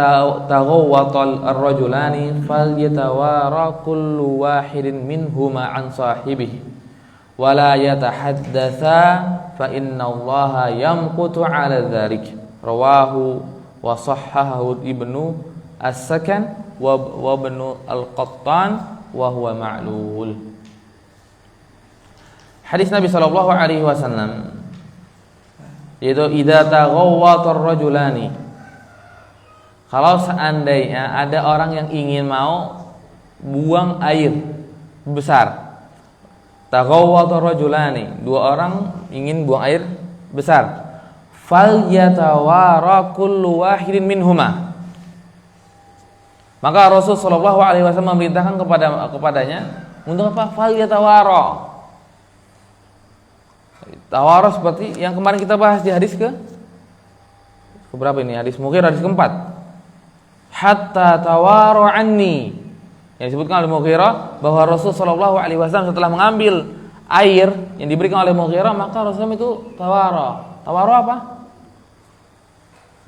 taghawwata ar-rajulani falyatawara kullu wahidin minhuma an sahibihi wa la yatahaddatsa fa inna Allaha yamqutu 'ala dzalik rawahu wa sahhahahu Ibnu As-Sakan wa Ibnu Al-Qattan wa huwa ma'lul. Hadis Nabi sallallahu alaihi wasallam yaitu idza taghawwata ar-rajulani, kalau seandainya ada orang yang ingin mau buang air besar. Taghawwata ar-rajulani, dua orang ingin buang air besar. Falyatawara kullu wahidin minhuma, maka Rasul sallallahu alaihi wasallam memerintahkan kepadanya untuk apa? Falyatawara. Tawara seperti yang kemarin kita bahas di hadis keberapa ini? Hadis Mughirah, hadis keempat. Hatta tawaru anni. Yang disebutkan oleh Mughirah bahwa Rasul sallallahu alaihi wasallam setelah mengambil air yang diberikan oleh Mughirah, maka Rasulullah itu tawara. Tawara apa?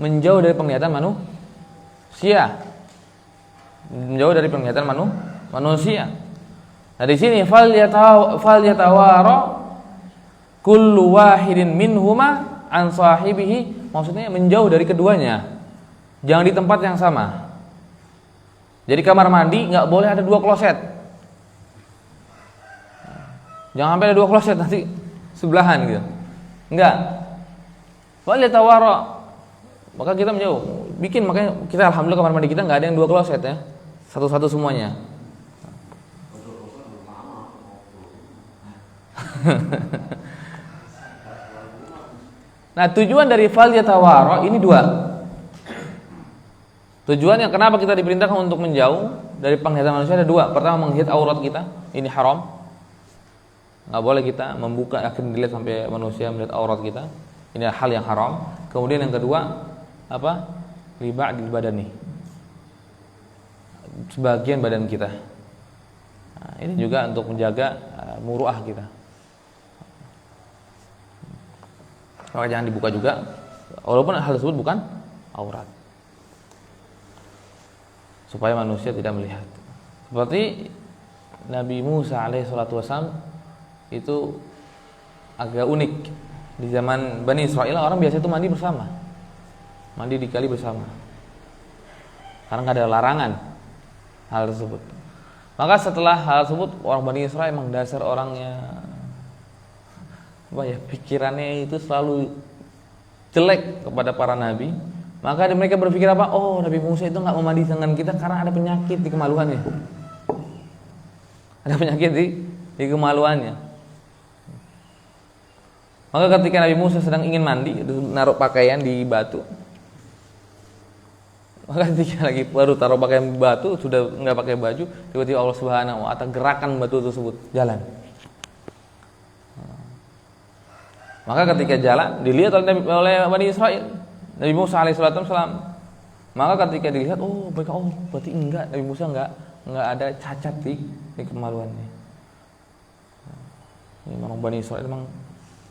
Menjauh dari penglihatan manusia. Menjauh dari penglihatan manusia. Nah, di sini fal yatawara kullu wahidin minhuma an sahibihi, maksudnya menjauh dari keduanya, jangan di tempat yang sama. Jadi kamar mandi nggak boleh ada dua kloset, jangan sampai ada dua kloset nanti sebelahan gitu, enggak. Boleh tawara, maka kita menjauh. Bikin, makanya kita alhamdulillah kamar mandi kita nggak ada yang dua kloset ya, satu-satu semuanya. Nah, tujuan dari fal yatawara ini dua. Tujuan yang kenapa kita diperintahkan untuk menjauh dari penglihatan manusia ada dua. Pertama, melihat aurat kita, ini haram. Nggak boleh kita membuka akhirnya dilihat sampai manusia melihat aurat kita. Ini hal yang haram. Kemudian yang kedua, apa? Riba di badan nih. Sebagian badan kita. Nah, ini juga untuk menjaga muruah kita. Maka jangan dibuka juga, walaupun hal tersebut bukan aurat, supaya manusia tidak melihat. Seperti Nabi Musa alaihissalatu wassalam itu agak unik. Di zaman Bani Israel orang biasa itu mandi bersama, mandi di kali bersama, karena nggak ada larangan hal tersebut. Maka setelah hal tersebut, orang Bani Israel memang dasar orangnya pikirannya itu selalu jelek kepada para nabi. Maka mereka berpikir apa? Oh, Nabi Musa itu nggak memandi dengan kita karena ada penyakit di kemaluannya. Ada penyakit di kemaluannya. Maka ketika Nabi Musa sedang ingin mandi, naruh pakaian di batu. Maka ketika lagi baru taruh pakaian di batu, sudah nggak pakai baju, tiba-tiba Allah Subhanahu wa Ta'ala gerakan batu tersebut jalan. Maka ketika jalan dilihat oleh Bani Israel, Nabi Musa alaihissalam. Maka ketika dilihat, oh mereka, oh berarti enggak, Nabi Musa enggak ada cacat di kemaluannya. Ini memang Bani Israel memang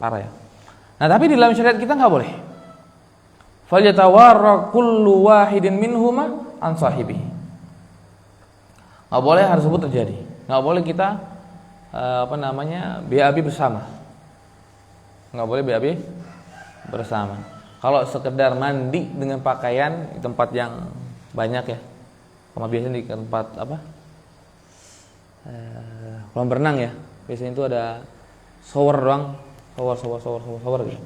parah ya. Nah, tapi di dalam syariat kita enggak boleh. Falyatawarra kullu wahidin minhuma an sahibihi. Enggak boleh hal tersebut terjadi. Enggak boleh kita BAB bersama. Nggak boleh BAB bersama. Kalau sekedar mandi dengan pakaian di tempat yang banyak ya, sama biasanya di tempat kolam berenang ya, biasanya itu ada shower doang, shower gitu.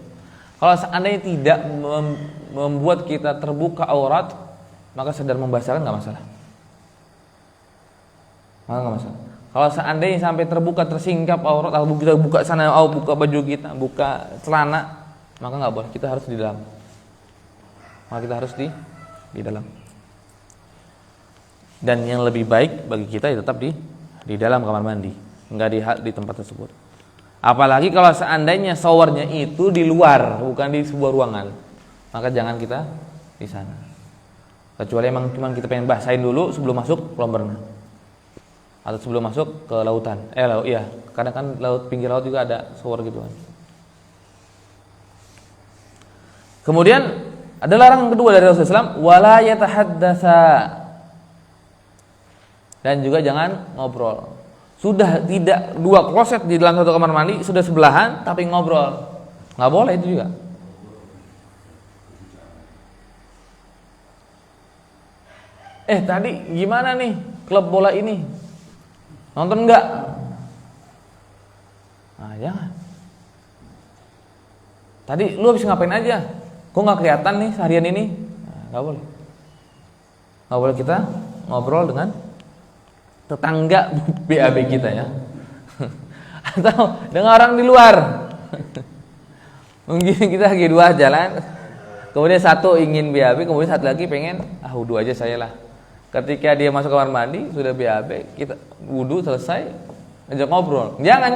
Kalau seandainya tidak membuat kita terbuka aurat, maka sekedar membasahkan nggak masalah. Maka nggak masalah. Kalau seandainya sampai terbuka, tersingkap aurat, atau kita buka sana, buka baju kita, buka celana, maka nggak boleh. Kita harus di dalam. Maka kita harus di dalam. Dan yang lebih baik bagi kita tetap di dalam kamar mandi, nggak di tempat tersebut. Apalagi kalau seandainya showernya itu di luar, bukan di sebuah ruangan, maka jangan kita di sana. Kecuali emang cuma kita pengen basahin dulu sebelum masuk kolam renang. Atau sebelum masuk ke lautan. Iya, kadang kan pinggir laut juga ada shower gitu kan. Kemudian ada larangan kedua dari Rasulullah SAW, wala yatahaddatsa. Dan juga jangan ngobrol. Sudah tidak dua kloset di dalam satu kamar mandi, sudah sebelahan tapi ngobrol. Nggak boleh itu juga. Tadi gimana nih klub bola ini? Nonton enggak? Nah, jangan. Tadi lu habis ngapain aja? Kok nggak kelihatan nih seharian ini? Nah, nggak boleh. Nggak boleh kita ngobrol dengan tetangga BAB kita ya. Atau dengan orang di luar. Mungkin kita lagi dua jalan, kemudian satu ingin BAB, kemudian satu lagi pengen wudu aja saya lah. Ketika dia masuk kamar mandi sudah BAB, kita wudu selesai, ajak ngobrol. Jangan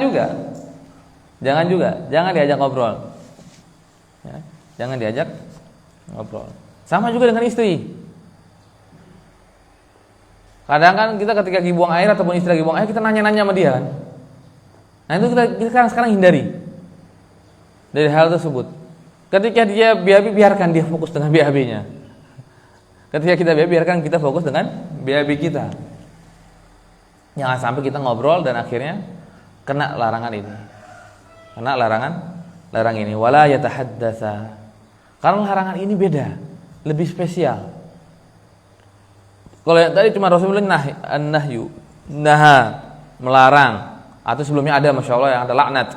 diajak ngobrol. Ya, jangan diajak ngobrol. Sama juga dengan istri. Kadang kan kita ketika lagi buang air ataupun istri lagi buang air, kita nanya-nanya sama dia kan. Nah itu kita sekarang hindari dari hal tersebut. Ketika dia BAB, biarkan dia fokus dengan BAB-nya. Ketika kita BAB, biarkan kita fokus dengan BAB kita. Jangan sampai kita ngobrol dan akhirnya kena larangan ini. Kena larang ini. Wala yatahaddatsa. Karena larangan ini beda, lebih spesial. Kalau yang tadi cuma Rasulullah nahyu, melarang, atau sebelumnya ada Masya Allah yang ada laknat,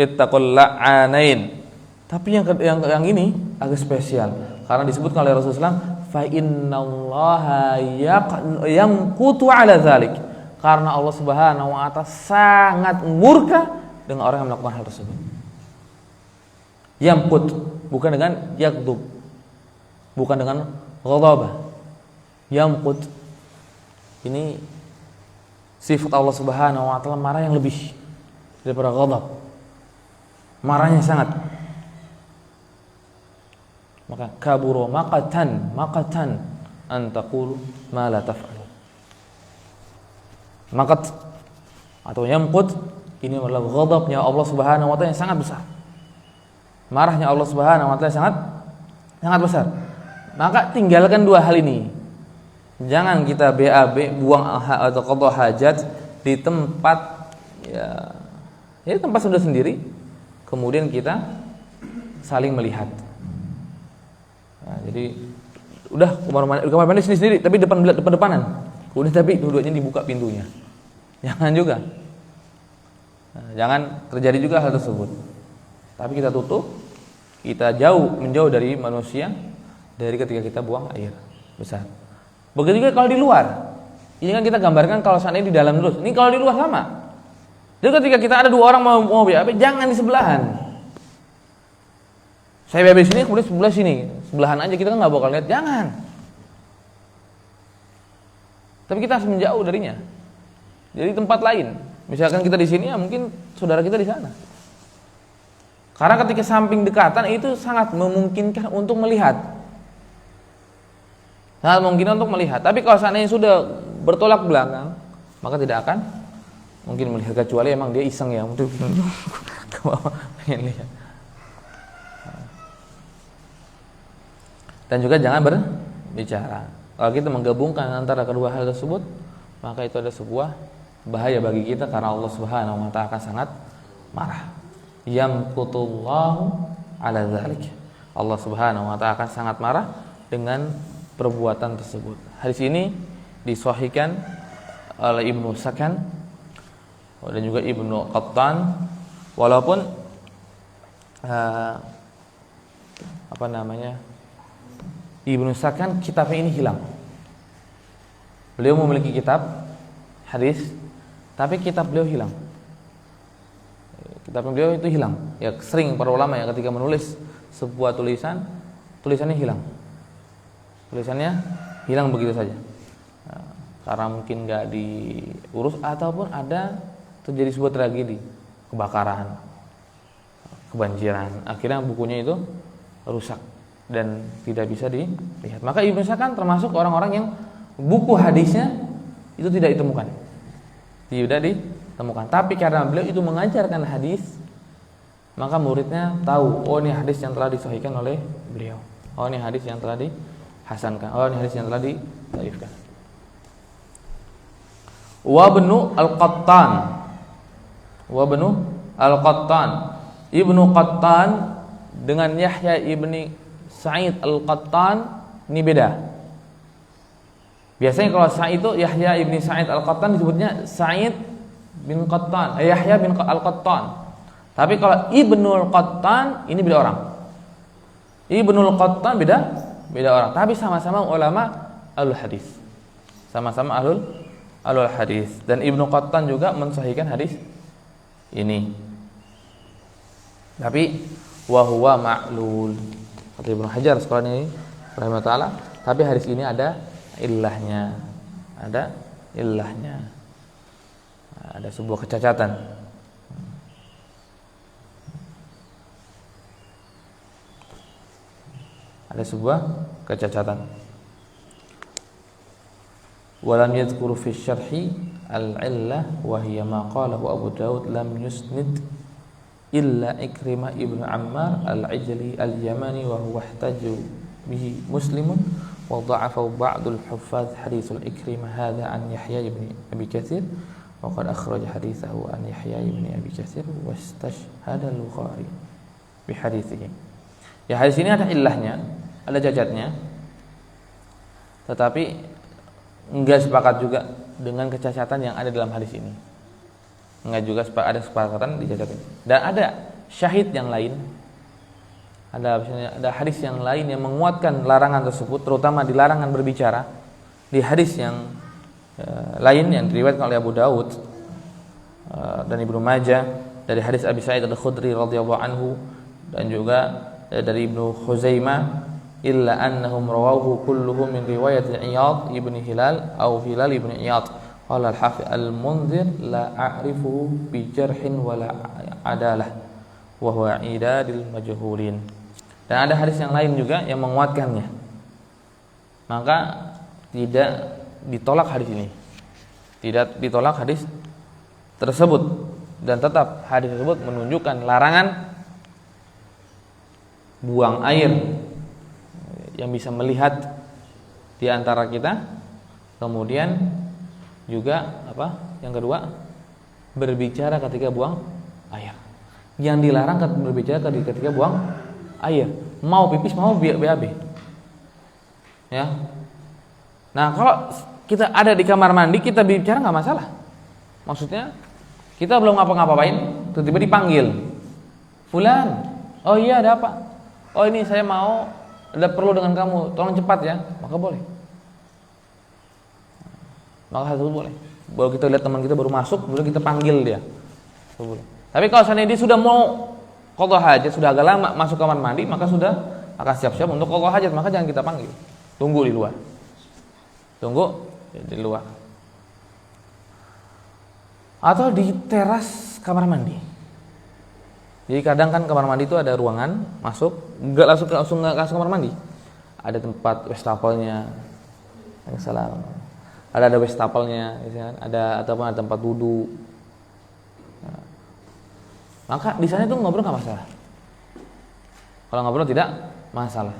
ittaqul la'anain. Tapi yang ini agak spesial karena disebutkan oleh Rasulullah SAW, fa innallaha yamqutu ala dzalik. Karena Allah Subhanahu wa taala sangat murka dengan orang yang melakukan hal tersebut. Yamqut bukan dengan yakdub, bukan dengan ghadabah. Yamqut ini sifat Allah Subhanahu wa taala, marah yang lebih daripada ghadab. Marahnya sangat. Maka kaburu maqatan an taqulu ma la taf'al. Maqat atau yamqut ini adalah ghadabnya Allah Subhanahu wa taala yang sangat besar. Marahnya Allah Subhanahu wa taala sangat besar. Maka tinggalkan dua hal ini. Jangan kita BAB, buang atau qada hajat di tempat ya tempat sudah sendiri. Kemudian kita saling melihat. Nah, jadi udah kamar mandi sendiri, tapi depan-depanan. Kemudian tapi dua-duanya dibuka pintunya. Jangan juga. Nah, jangan terjadi juga hal tersebut. Tapi kita tutup, kita menjauh dari manusia dari ketika kita buang air besar. Begitu juga kalau di luar. Ini kan kita gambarkan kalau seandainya di dalam terus. Ini kalau di luar sama. Jadi ketika kita ada dua orang mau BAB, jangan di sebelahan. Saya BAB sini, kemudian sebelah sini, sebelahan aja, kita kan nggak bakal lihat. Jangan. Tapi kita harus menjauh darinya. Jadi tempat lain. Misalkan kita di sini, ya mungkin saudara kita di sana. Karena ketika samping dekatan itu sangat memungkinkan untuk melihat. Sangat memungkinkan untuk melihat. Tapi kalau seandainya sudah bertolak belakang, maka tidak akan mungkin melihat, kecuali emang dia iseng ya, untuk ke bawah pengen lihat. Dan juga jangan berbicara. Kalau kita menggabungkan antara kedua hal tersebut, maka itu ada sebuah bahaya bagi kita karena Allah Subhanahu wa taala akan sangat marah. Yamqutullahu ala dzalik. Allah Subhanahu wa taala akan sangat marah dengan perbuatan tersebut. Hadis ini disahihkan oleh Ibnu Sakan dan juga Ibnu Qattan, walaupun Ibnu Sakan kitabnya ini hilang. Beliau memiliki kitab hadis tapi kitab beliau hilang. Kitab beliau itu hilang. Ya sering para ulama ya ketika menulis sebuah tulisannya hilang. Tulisannya hilang begitu saja. Karena mungkin nggak diurus ataupun ada terjadi sebuah tragedi, kebakaran, kebanjiran. Akhirnya bukunya itu rusak dan tidak bisa dilihat. Maka Ibnu Sa'd kan termasuk orang-orang yang buku hadisnya itu tidak ditemukan. Tidak ditemukan. Tapi karena beliau itu mengajarkan hadis, maka muridnya tahu, oh ini hadis yang telah disahihkan oleh beliau. Oh ini hadis yang telah dihasankan. Oh ini hadis yang telah didhaifkan. Wa Ibnu Al-Qattan. Wa Ibnu Al-Qattan. Ibnu Qattan dengan Yahya ibni Sa'id Al-Qattan ini beda. Biasanya kalau Sa'id itu Yahya ibni Sa'id Al-Qattan disebutnya Sa'id bin Qattan, Yahya bin Al-Qattan. Tapi kalau Ibnu Al-Qattan ini beda orang. Ibnu Al-Qattan beda orang, tapi sama-sama ulama ahlul hadis. Sama-sama ahlul hadis, dan Ibnu Qattan juga mensahihkan hadis ini. Tapi wa huwa ma'lul. Kata Ibnu Hajar sekolah ini rahimahullah taala, tapi hadis ini ada illahnya. Ada illahnya. Ada sebuah kecacatan. Ada sebuah kecacatan. Walam yadhkuru fi syarhi al-illah wa hiya ma qalahu Abu Dawud lam yusnid illa Ikrimah ibnu Ammar al-Ijli al-Yamani wa huwa ihtaju bihi Muslimun wa dha'afa ba'dul huffaz haditsul Ikrimah hadha an Yahya ibn Abi Katsir wa qad akhraja hadithahu an Yahya ibn Abi Katsir wa istashhada al-Bukhari bi hadithihi. Ya hadis ini ada illahnya, ada cacatnya, tetapi enggak sepakat juga dengan kecacatan yang ada dalam hadis ini. Enggak juga ada kesepakatan di cacat ini. Dan ada syahid yang lain. Ada hadis yang lain yang menguatkan larangan tersebut, terutama di larangan berbicara. Di hadis yang lain yang diriwayatkan oleh Abu Dawud dan Ibnu Majah dari hadis Abi Sa'id Al-Khudri radhiyallahu anhu, dan juga dari Ibnu Khuzaimah, illa annahum rawahu kulluhum min riwayat Iyad ibn Hilal atau Hilal ibn Iyad. Qala al-Hafiz al-Munzir la a'rifuhu bi jarhin wala adalah wa huwa idadil majhulin. Dan ada hadis yang lain juga yang menguatkannya. Maka tidak ditolak hadis ini. Tidak ditolak hadis tersebut, dan tetap hadis tersebut menunjukkan larangan buang air yang bisa melihat di antara kita. Kemudian juga yang kedua, berbicara ketika buang air. Yang dilarang berbicara ketika buang air, mau pipis mau BAB. Ya. Nah, kalau kita ada di kamar mandi, kita bicara nggak masalah. Maksudnya kita belum ngapa-ngapain, tiba-tiba dipanggil, Fulan, oh iya ada apa? Oh ini saya mau, ada perlu dengan kamu, tolong cepat ya, maka boleh. Maka itu boleh. Baru kita lihat teman kita baru masuk, baru kita panggil dia, boleh. Tapi kalau seandainya dia sudah mau qadha hajat, sudah agak lama masuk kamar mandi, maka sudah akan siap-siap untuk qadha hajat, maka jangan kita panggil, tunggu di luar. Tunggu di luar. Atau di teras kamar mandi. Jadi kadang kan kamar mandi itu ada ruangan masuk, enggak langsung kamar mandi. Ada tempat wastafelnya. Salam. Ada wastafelnya, ada ataupun ada tempat wudu. Nah, maka di sana itu ngobrol enggak masalah. Kalau ngobrol tidak masalah.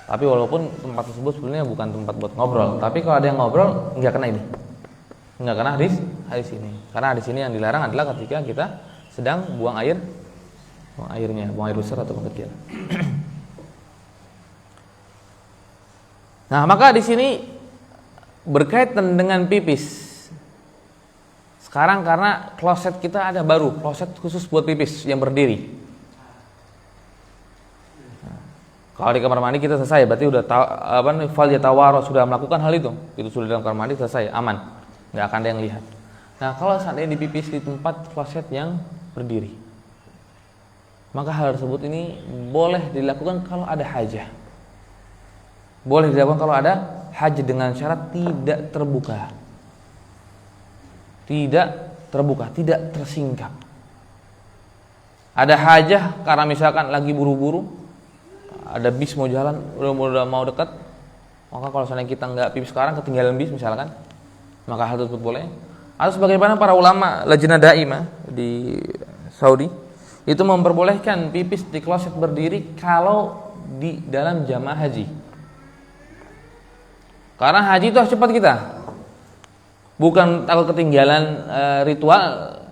Tapi walaupun tempat tersebut sebenarnya bukan tempat buat ngobrol, tapi kalau ada yang ngobrol enggak kena ini. Enggak kena hadis ini. Karena hadis ini yang dilarang adalah ketika kita sedang buang air, buang air besar atau kecil. Nah, maka di sini berkaitan dengan pipis. Sekarang karena kloset kita ada baru, kloset khusus buat pipis yang berdiri. Kalau di kamar mandi kita selesai, berarti udah fal yatawara, sudah melakukan hal itu sudah dalam kamar mandi selesai, aman. nggak akan ada yang lihat. Nah, kalau seandainya dipipis di tempat kloset yang berdiri, maka hal tersebut ini boleh dilakukan kalau ada hajah. Boleh dilakukan kalau ada hajah dengan syarat tidak terbuka. Tidak terbuka, tidak tersingkap. Ada hajah karena misalkan lagi buru-buru, ada bis mau jalan, udah mau dekat, maka kalau seandainya kita nggak pipis sekarang, ketinggalan bis misalkan, maka hal tersebut boleh. Atau sebagaimana para ulama Lajnah Daimah di Saudi itu memperbolehkan pipis di kloset berdiri kalau di dalam jamaah haji. Karena haji itu harus cepat kita. Bukan takut ketinggalan ritual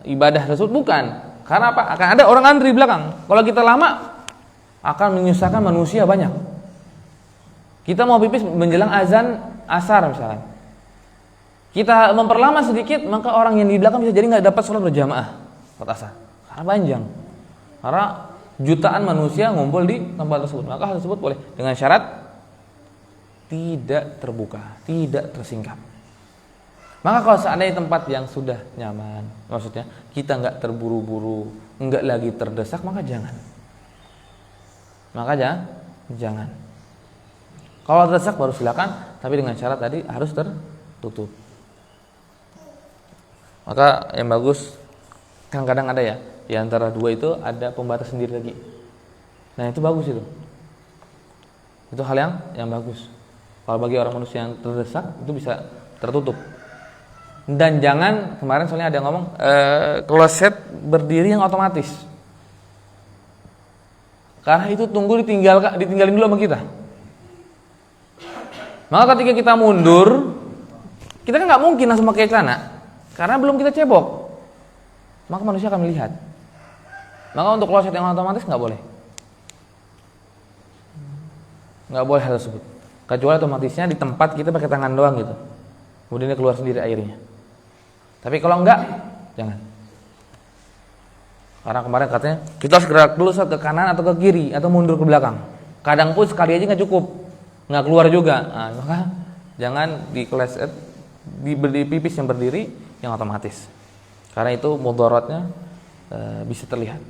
ibadah tersebut, bukan. Karena apa? Akan ada orang antri di belakang. Kalau kita lama akan menyusahkan manusia banyak. Kita mau pipis menjelang azan asar misalkan. Kita memperlama sedikit, maka orang yang di belakang bisa jadi nggak dapat sholat berjamaah sholat asar. Karena panjang. Karena jutaan manusia ngumpul di tempat tersebut. Maka hal tersebut boleh dengan syarat tidak terbuka, tidak tersingkap. Maka kalau seandainya tempat yang sudah nyaman, maksudnya kita nggak terburu-buru, nggak lagi terdesak, maka jangan. Maka jangan. Kalau terdesak baru silakan, tapi dengan syarat tadi harus tertutup. Maka yang bagus, kan kadang ada ya, di antara dua itu ada pembatas sendiri lagi. Nah itu bagus itu. Itu hal yang bagus. Kalau bagi orang manusia yang terdesak itu bisa tertutup. Dan jangan, kemarin soalnya ada yang ngomong kloset berdiri yang otomatis. Karena itu tunggu ditinggalin dulu sama kita. Maka ketika kita mundur, kita kan nggak mungkin langsung pakai celana. Karena belum kita cebok, maka manusia akan melihat. Maka untuk kloset yang otomatis nggak boleh hal tersebut. Kecuali otomatisnya di tempat kita pakai tangan doang gitu, kemudian dia keluar sendiri airnya. Tapi kalau enggak, jangan. Karena kemarin katanya kita harus gerak dulu ke kanan atau ke kiri atau mundur ke belakang. Kadang pun sekali aja nggak cukup, nggak keluar juga. Nah, maka jangan di kloset di pipis yang berdiri yang otomatis, karena itu mudaratnya bisa terlihat,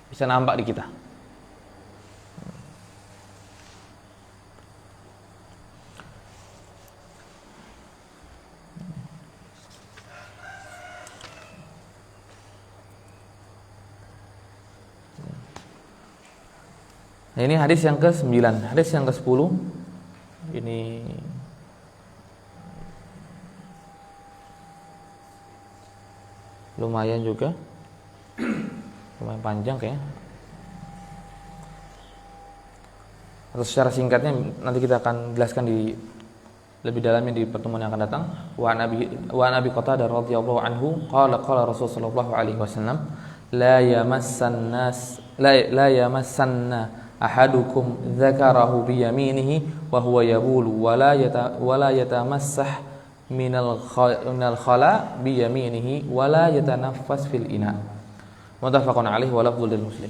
bisa nampak di kita. Nah, ini hadis yang ke-9, hadis yang ke-10 ini lumayan juga, lumayan panjang kayaknya. Atau secara singkatnya nanti kita akan jelaskan di lebih dalamnya di pertemuan yang akan datang. Wa Nabi Qatadah radhiyallahu anhu qala Rasulullah sallallahu alaihi wasallam la yamassanna ahadukum dzakarahu bi yaminihi wa huwa yabulu wa la yatamassah minal khala bi yaminihi wala yatanaffas fil ina. Muttafaqun alaihi wa lafdzul Muslim.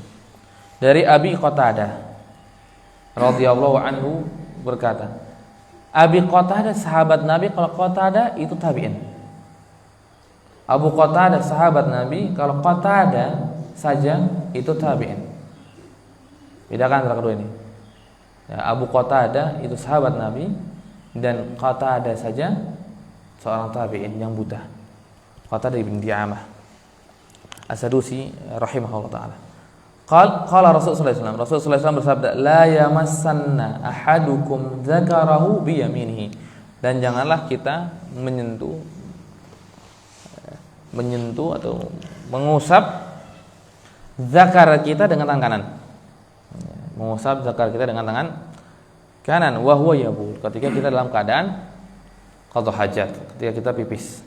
Dari Abi Qatadah radhiyallahu anhu berkata, Abi Qatadah sahabat Nabi, kalau Qatadah itu tabi'in. Abu Qatadah sahabat Nabi, kalau Qatadah saja itu tabi'in. Bedakan antara kedua ini. Ya, Abu Qatadah itu sahabat Nabi dan Qatadah saja seorang tabi'in yang buta. Qatadah bin Di'amah As-Sadusi rahimahullah taala. Qala Rasulullah sallallahu alaihi wasallam, Rasulullah SAW bersabda, la yamassanna ahadukum dzakarahu bi yaminihi. Dan janganlah kita menyentuh atau mengusap zakar kita dengan tangan kanan. Mengusap zakar kita dengan tangan kanan, wa huwa yabul, ketika kita dalam keadaan qadha hajat, ketika kita pipis.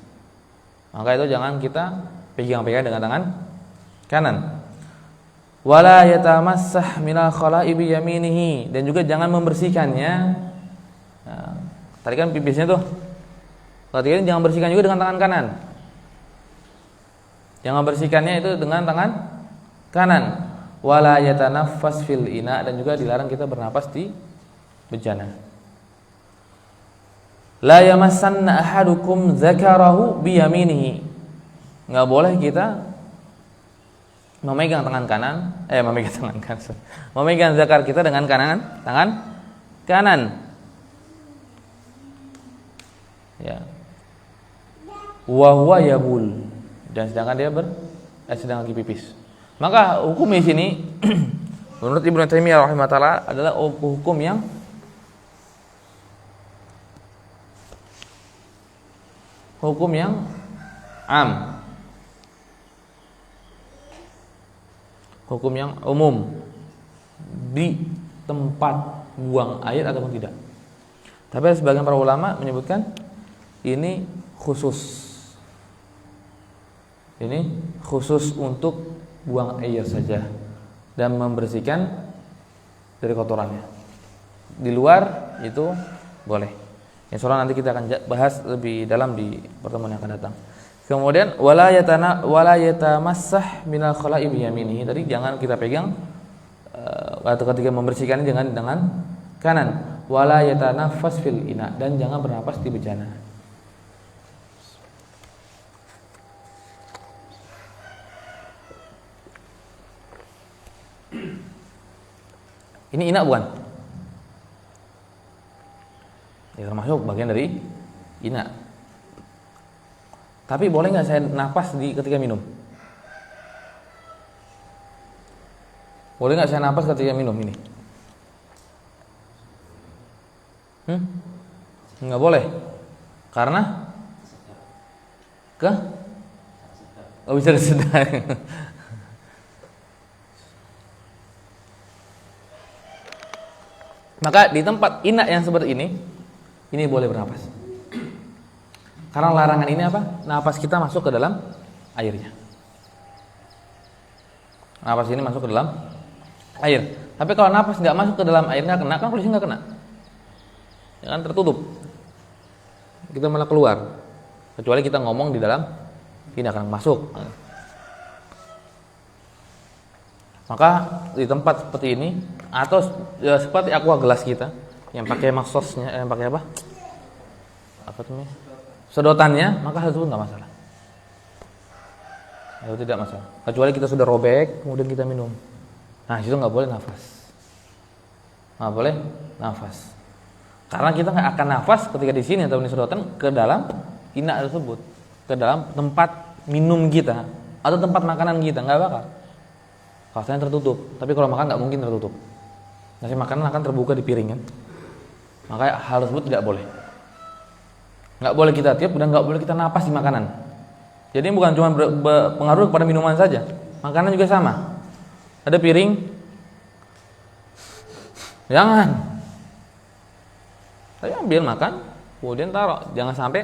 Maka itu jangan kita pegang-pegang dengan tangan kanan. Wala yatamassah minal khala'i bi yaminihi, dan juga jangan membersihkannya. Nah, tadi kan pipisnya tuh. Ketika ini jangan bersihkan juga dengan tangan kanan. Jangan bersihkannya itu dengan tangan kanan. Wala yatanaffas fil ina, dan juga dilarang kita bernapas di bejana. La yamassanna ahadukum dzakarahu biyaminihi. Enggak boleh kita memegang tangan kanan, memegang zakar kita dengan tangan kanan. Ya. Wa huwa yabul, dan sedangkan dia sedang lagi pipis. Maka hukum di sini menurut Ibnu Taimiyah rahimahullah adalah hukum yang am, hukum yang umum di tempat buang air ataupun tidak. Tapi ada sebagian para ulama menyebutkan ini khusus untuk buang air saja dan membersihkan dari kotorannya. Di luar itu boleh. Insyaallah nanti kita akan bahas lebih dalam di pertemuan yang akan datang. Kemudian wala yatamassah minal khala'i bi yaminihi. Tadi jangan kita pegang atau ketika membersihkannya dengan kanan. Wala yatanaffas fil ina, dan jangan bernapas di bejana. Ini ina bukan? Ya, termasuk bagian dari ina. Tapi boleh nggak saya napas ketika minum? Boleh nggak saya napas ketika minum ini? Nggak boleh. Karena nggak bisa kesedang. Maka di tempat ina yang seperti ini boleh bernapas. Karena larangan ini apa? Napas kita masuk ke dalam airnya. Napas ini masuk ke dalam air. Tapi kalau napas nggak masuk ke dalam air, nggak kena, kan polisi nggak kena. Ya kan, tertutup. Kita malah keluar. Kecuali kita ngomong di dalam, ini akan masuk. Maka di tempat seperti ini atau ya, seperti aqua gelas kita yang pakai maksosnya, yang pakai apa? Apa namanya? Sedotannya, maka hal tersebut nggak masalah. Itu tidak masalah. Kecuali kita sudah robek, kemudian kita minum. Nah, itu nggak boleh nafas. Nggak boleh nafas. Karena kita nggak akan nafas ketika di sini atau di sedotan ke dalam ina tersebut, ke dalam tempat minum kita atau tempat makanan kita, nggak bakal. Kawasannya tertutup. Tapi kalau makan nggak mungkin tertutup. Nasi makanan akan terbuka di piring kan. Maka hal tersebut tidak boleh. Nggak boleh kita tiup dan nggak boleh kita napas di makanan. Jadi bukan cuma berpengaruh kepada minuman saja, makanan juga sama. Ada piring, jangan. Saya ambil makan, kemudian taruh. Jangan sampai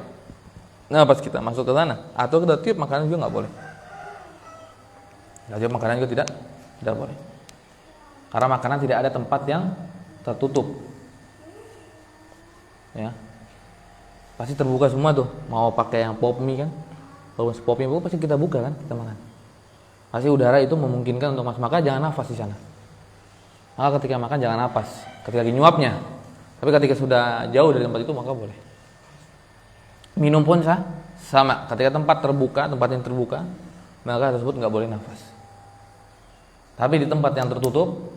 napas kita masuk ke sana. Atau kita tiup makanan juga nggak boleh. Tiup makanan juga tidak boleh. Karena makanan tidak ada tempat yang tertutup. Ya. Pasti terbuka semua tuh. Mau pakai yang pop mie kan? Kalau pop mie pasti kita buka kan, kita makan. Pasti udara itu memungkinkan untuk masuk. Maka jangan nafas di sana. Maka ketika makan jangan nafas. Ketika lagi nyuapnya. Tapi ketika sudah jauh dari tempat itu maka boleh. Minum pun sama. Ketika tempat yang terbuka, maka tersebut nggak boleh nafas. Tapi di tempat yang tertutup,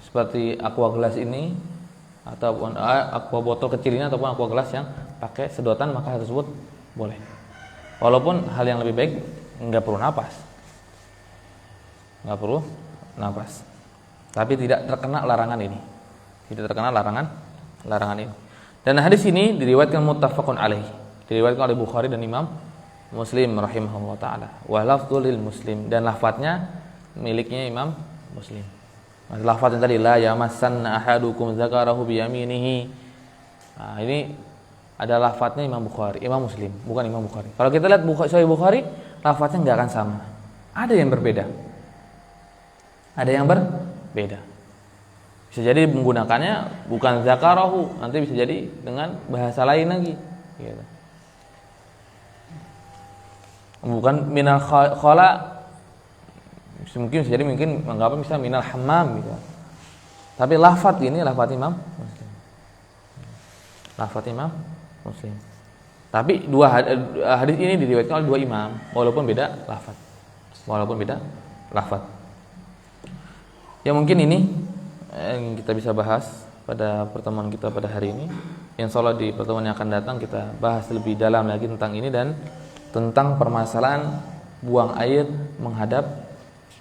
seperti aqua gelas ini, ataupun aqua botol kecil ini, ataupun aqua gelas yang pakai sedotan, maka hal tersebut boleh. Walaupun hal yang lebih baik nggak perlu napas, tapi tidak terkena larangan ini, larangan ini. Dan hadis ini diriwayatkan muttafaqun alaih, diriwayatkan oleh Bukhari dan Imam Muslim rahimahullah taala. Wa lafdzul Muslim, dan lafadznya miliknya Imam Muslim. Lafadznya tadi la yamassanna ahadukum dzakarahu bi yaminihi. Nah, ini ada lafadznya Imam Muslim, bukan Imam Bukhari. Kalau kita lihat Sahih Bukhari, lafadznya enggak akan sama. Ada yang berbeda. Bisa jadi menggunakannya bukan zakarahu, nanti bisa jadi dengan bahasa lain lagi, gitu. Bukan minal khala, mungkin bisa jadi menganggapnya misalnya minal hammam gitu. Tapi lafaz ini lafaz Imam Muslim. Tapi hadis ini diriwayatkan oleh dua imam, walaupun beda lafaz. Ya mungkin ini yang kita bisa bahas pada pertemuan kita pada hari ini. Insyaallah di pertemuan yang akan datang kita bahas lebih dalam lagi tentang ini dan tentang permasalahan buang air menghadap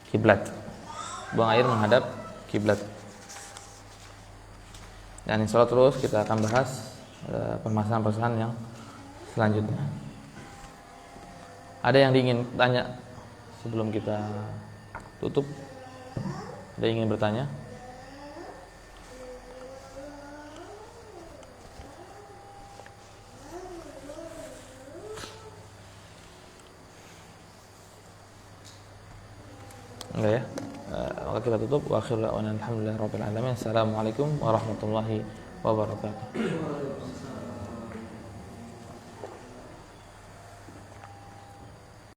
kiblat. Dan insyaallah terus kita akan bahas permasalahan-permasalahan yang selanjutnya. Ada yang ingin tanya sebelum kita tutup? Ada yang ingin bertanya? Enggak ya? Maka kita tutup. Wa akhiru da'wana alhamdulillahirabbil alamin. Assalamualaikum warahmatullahi wabarakatuh.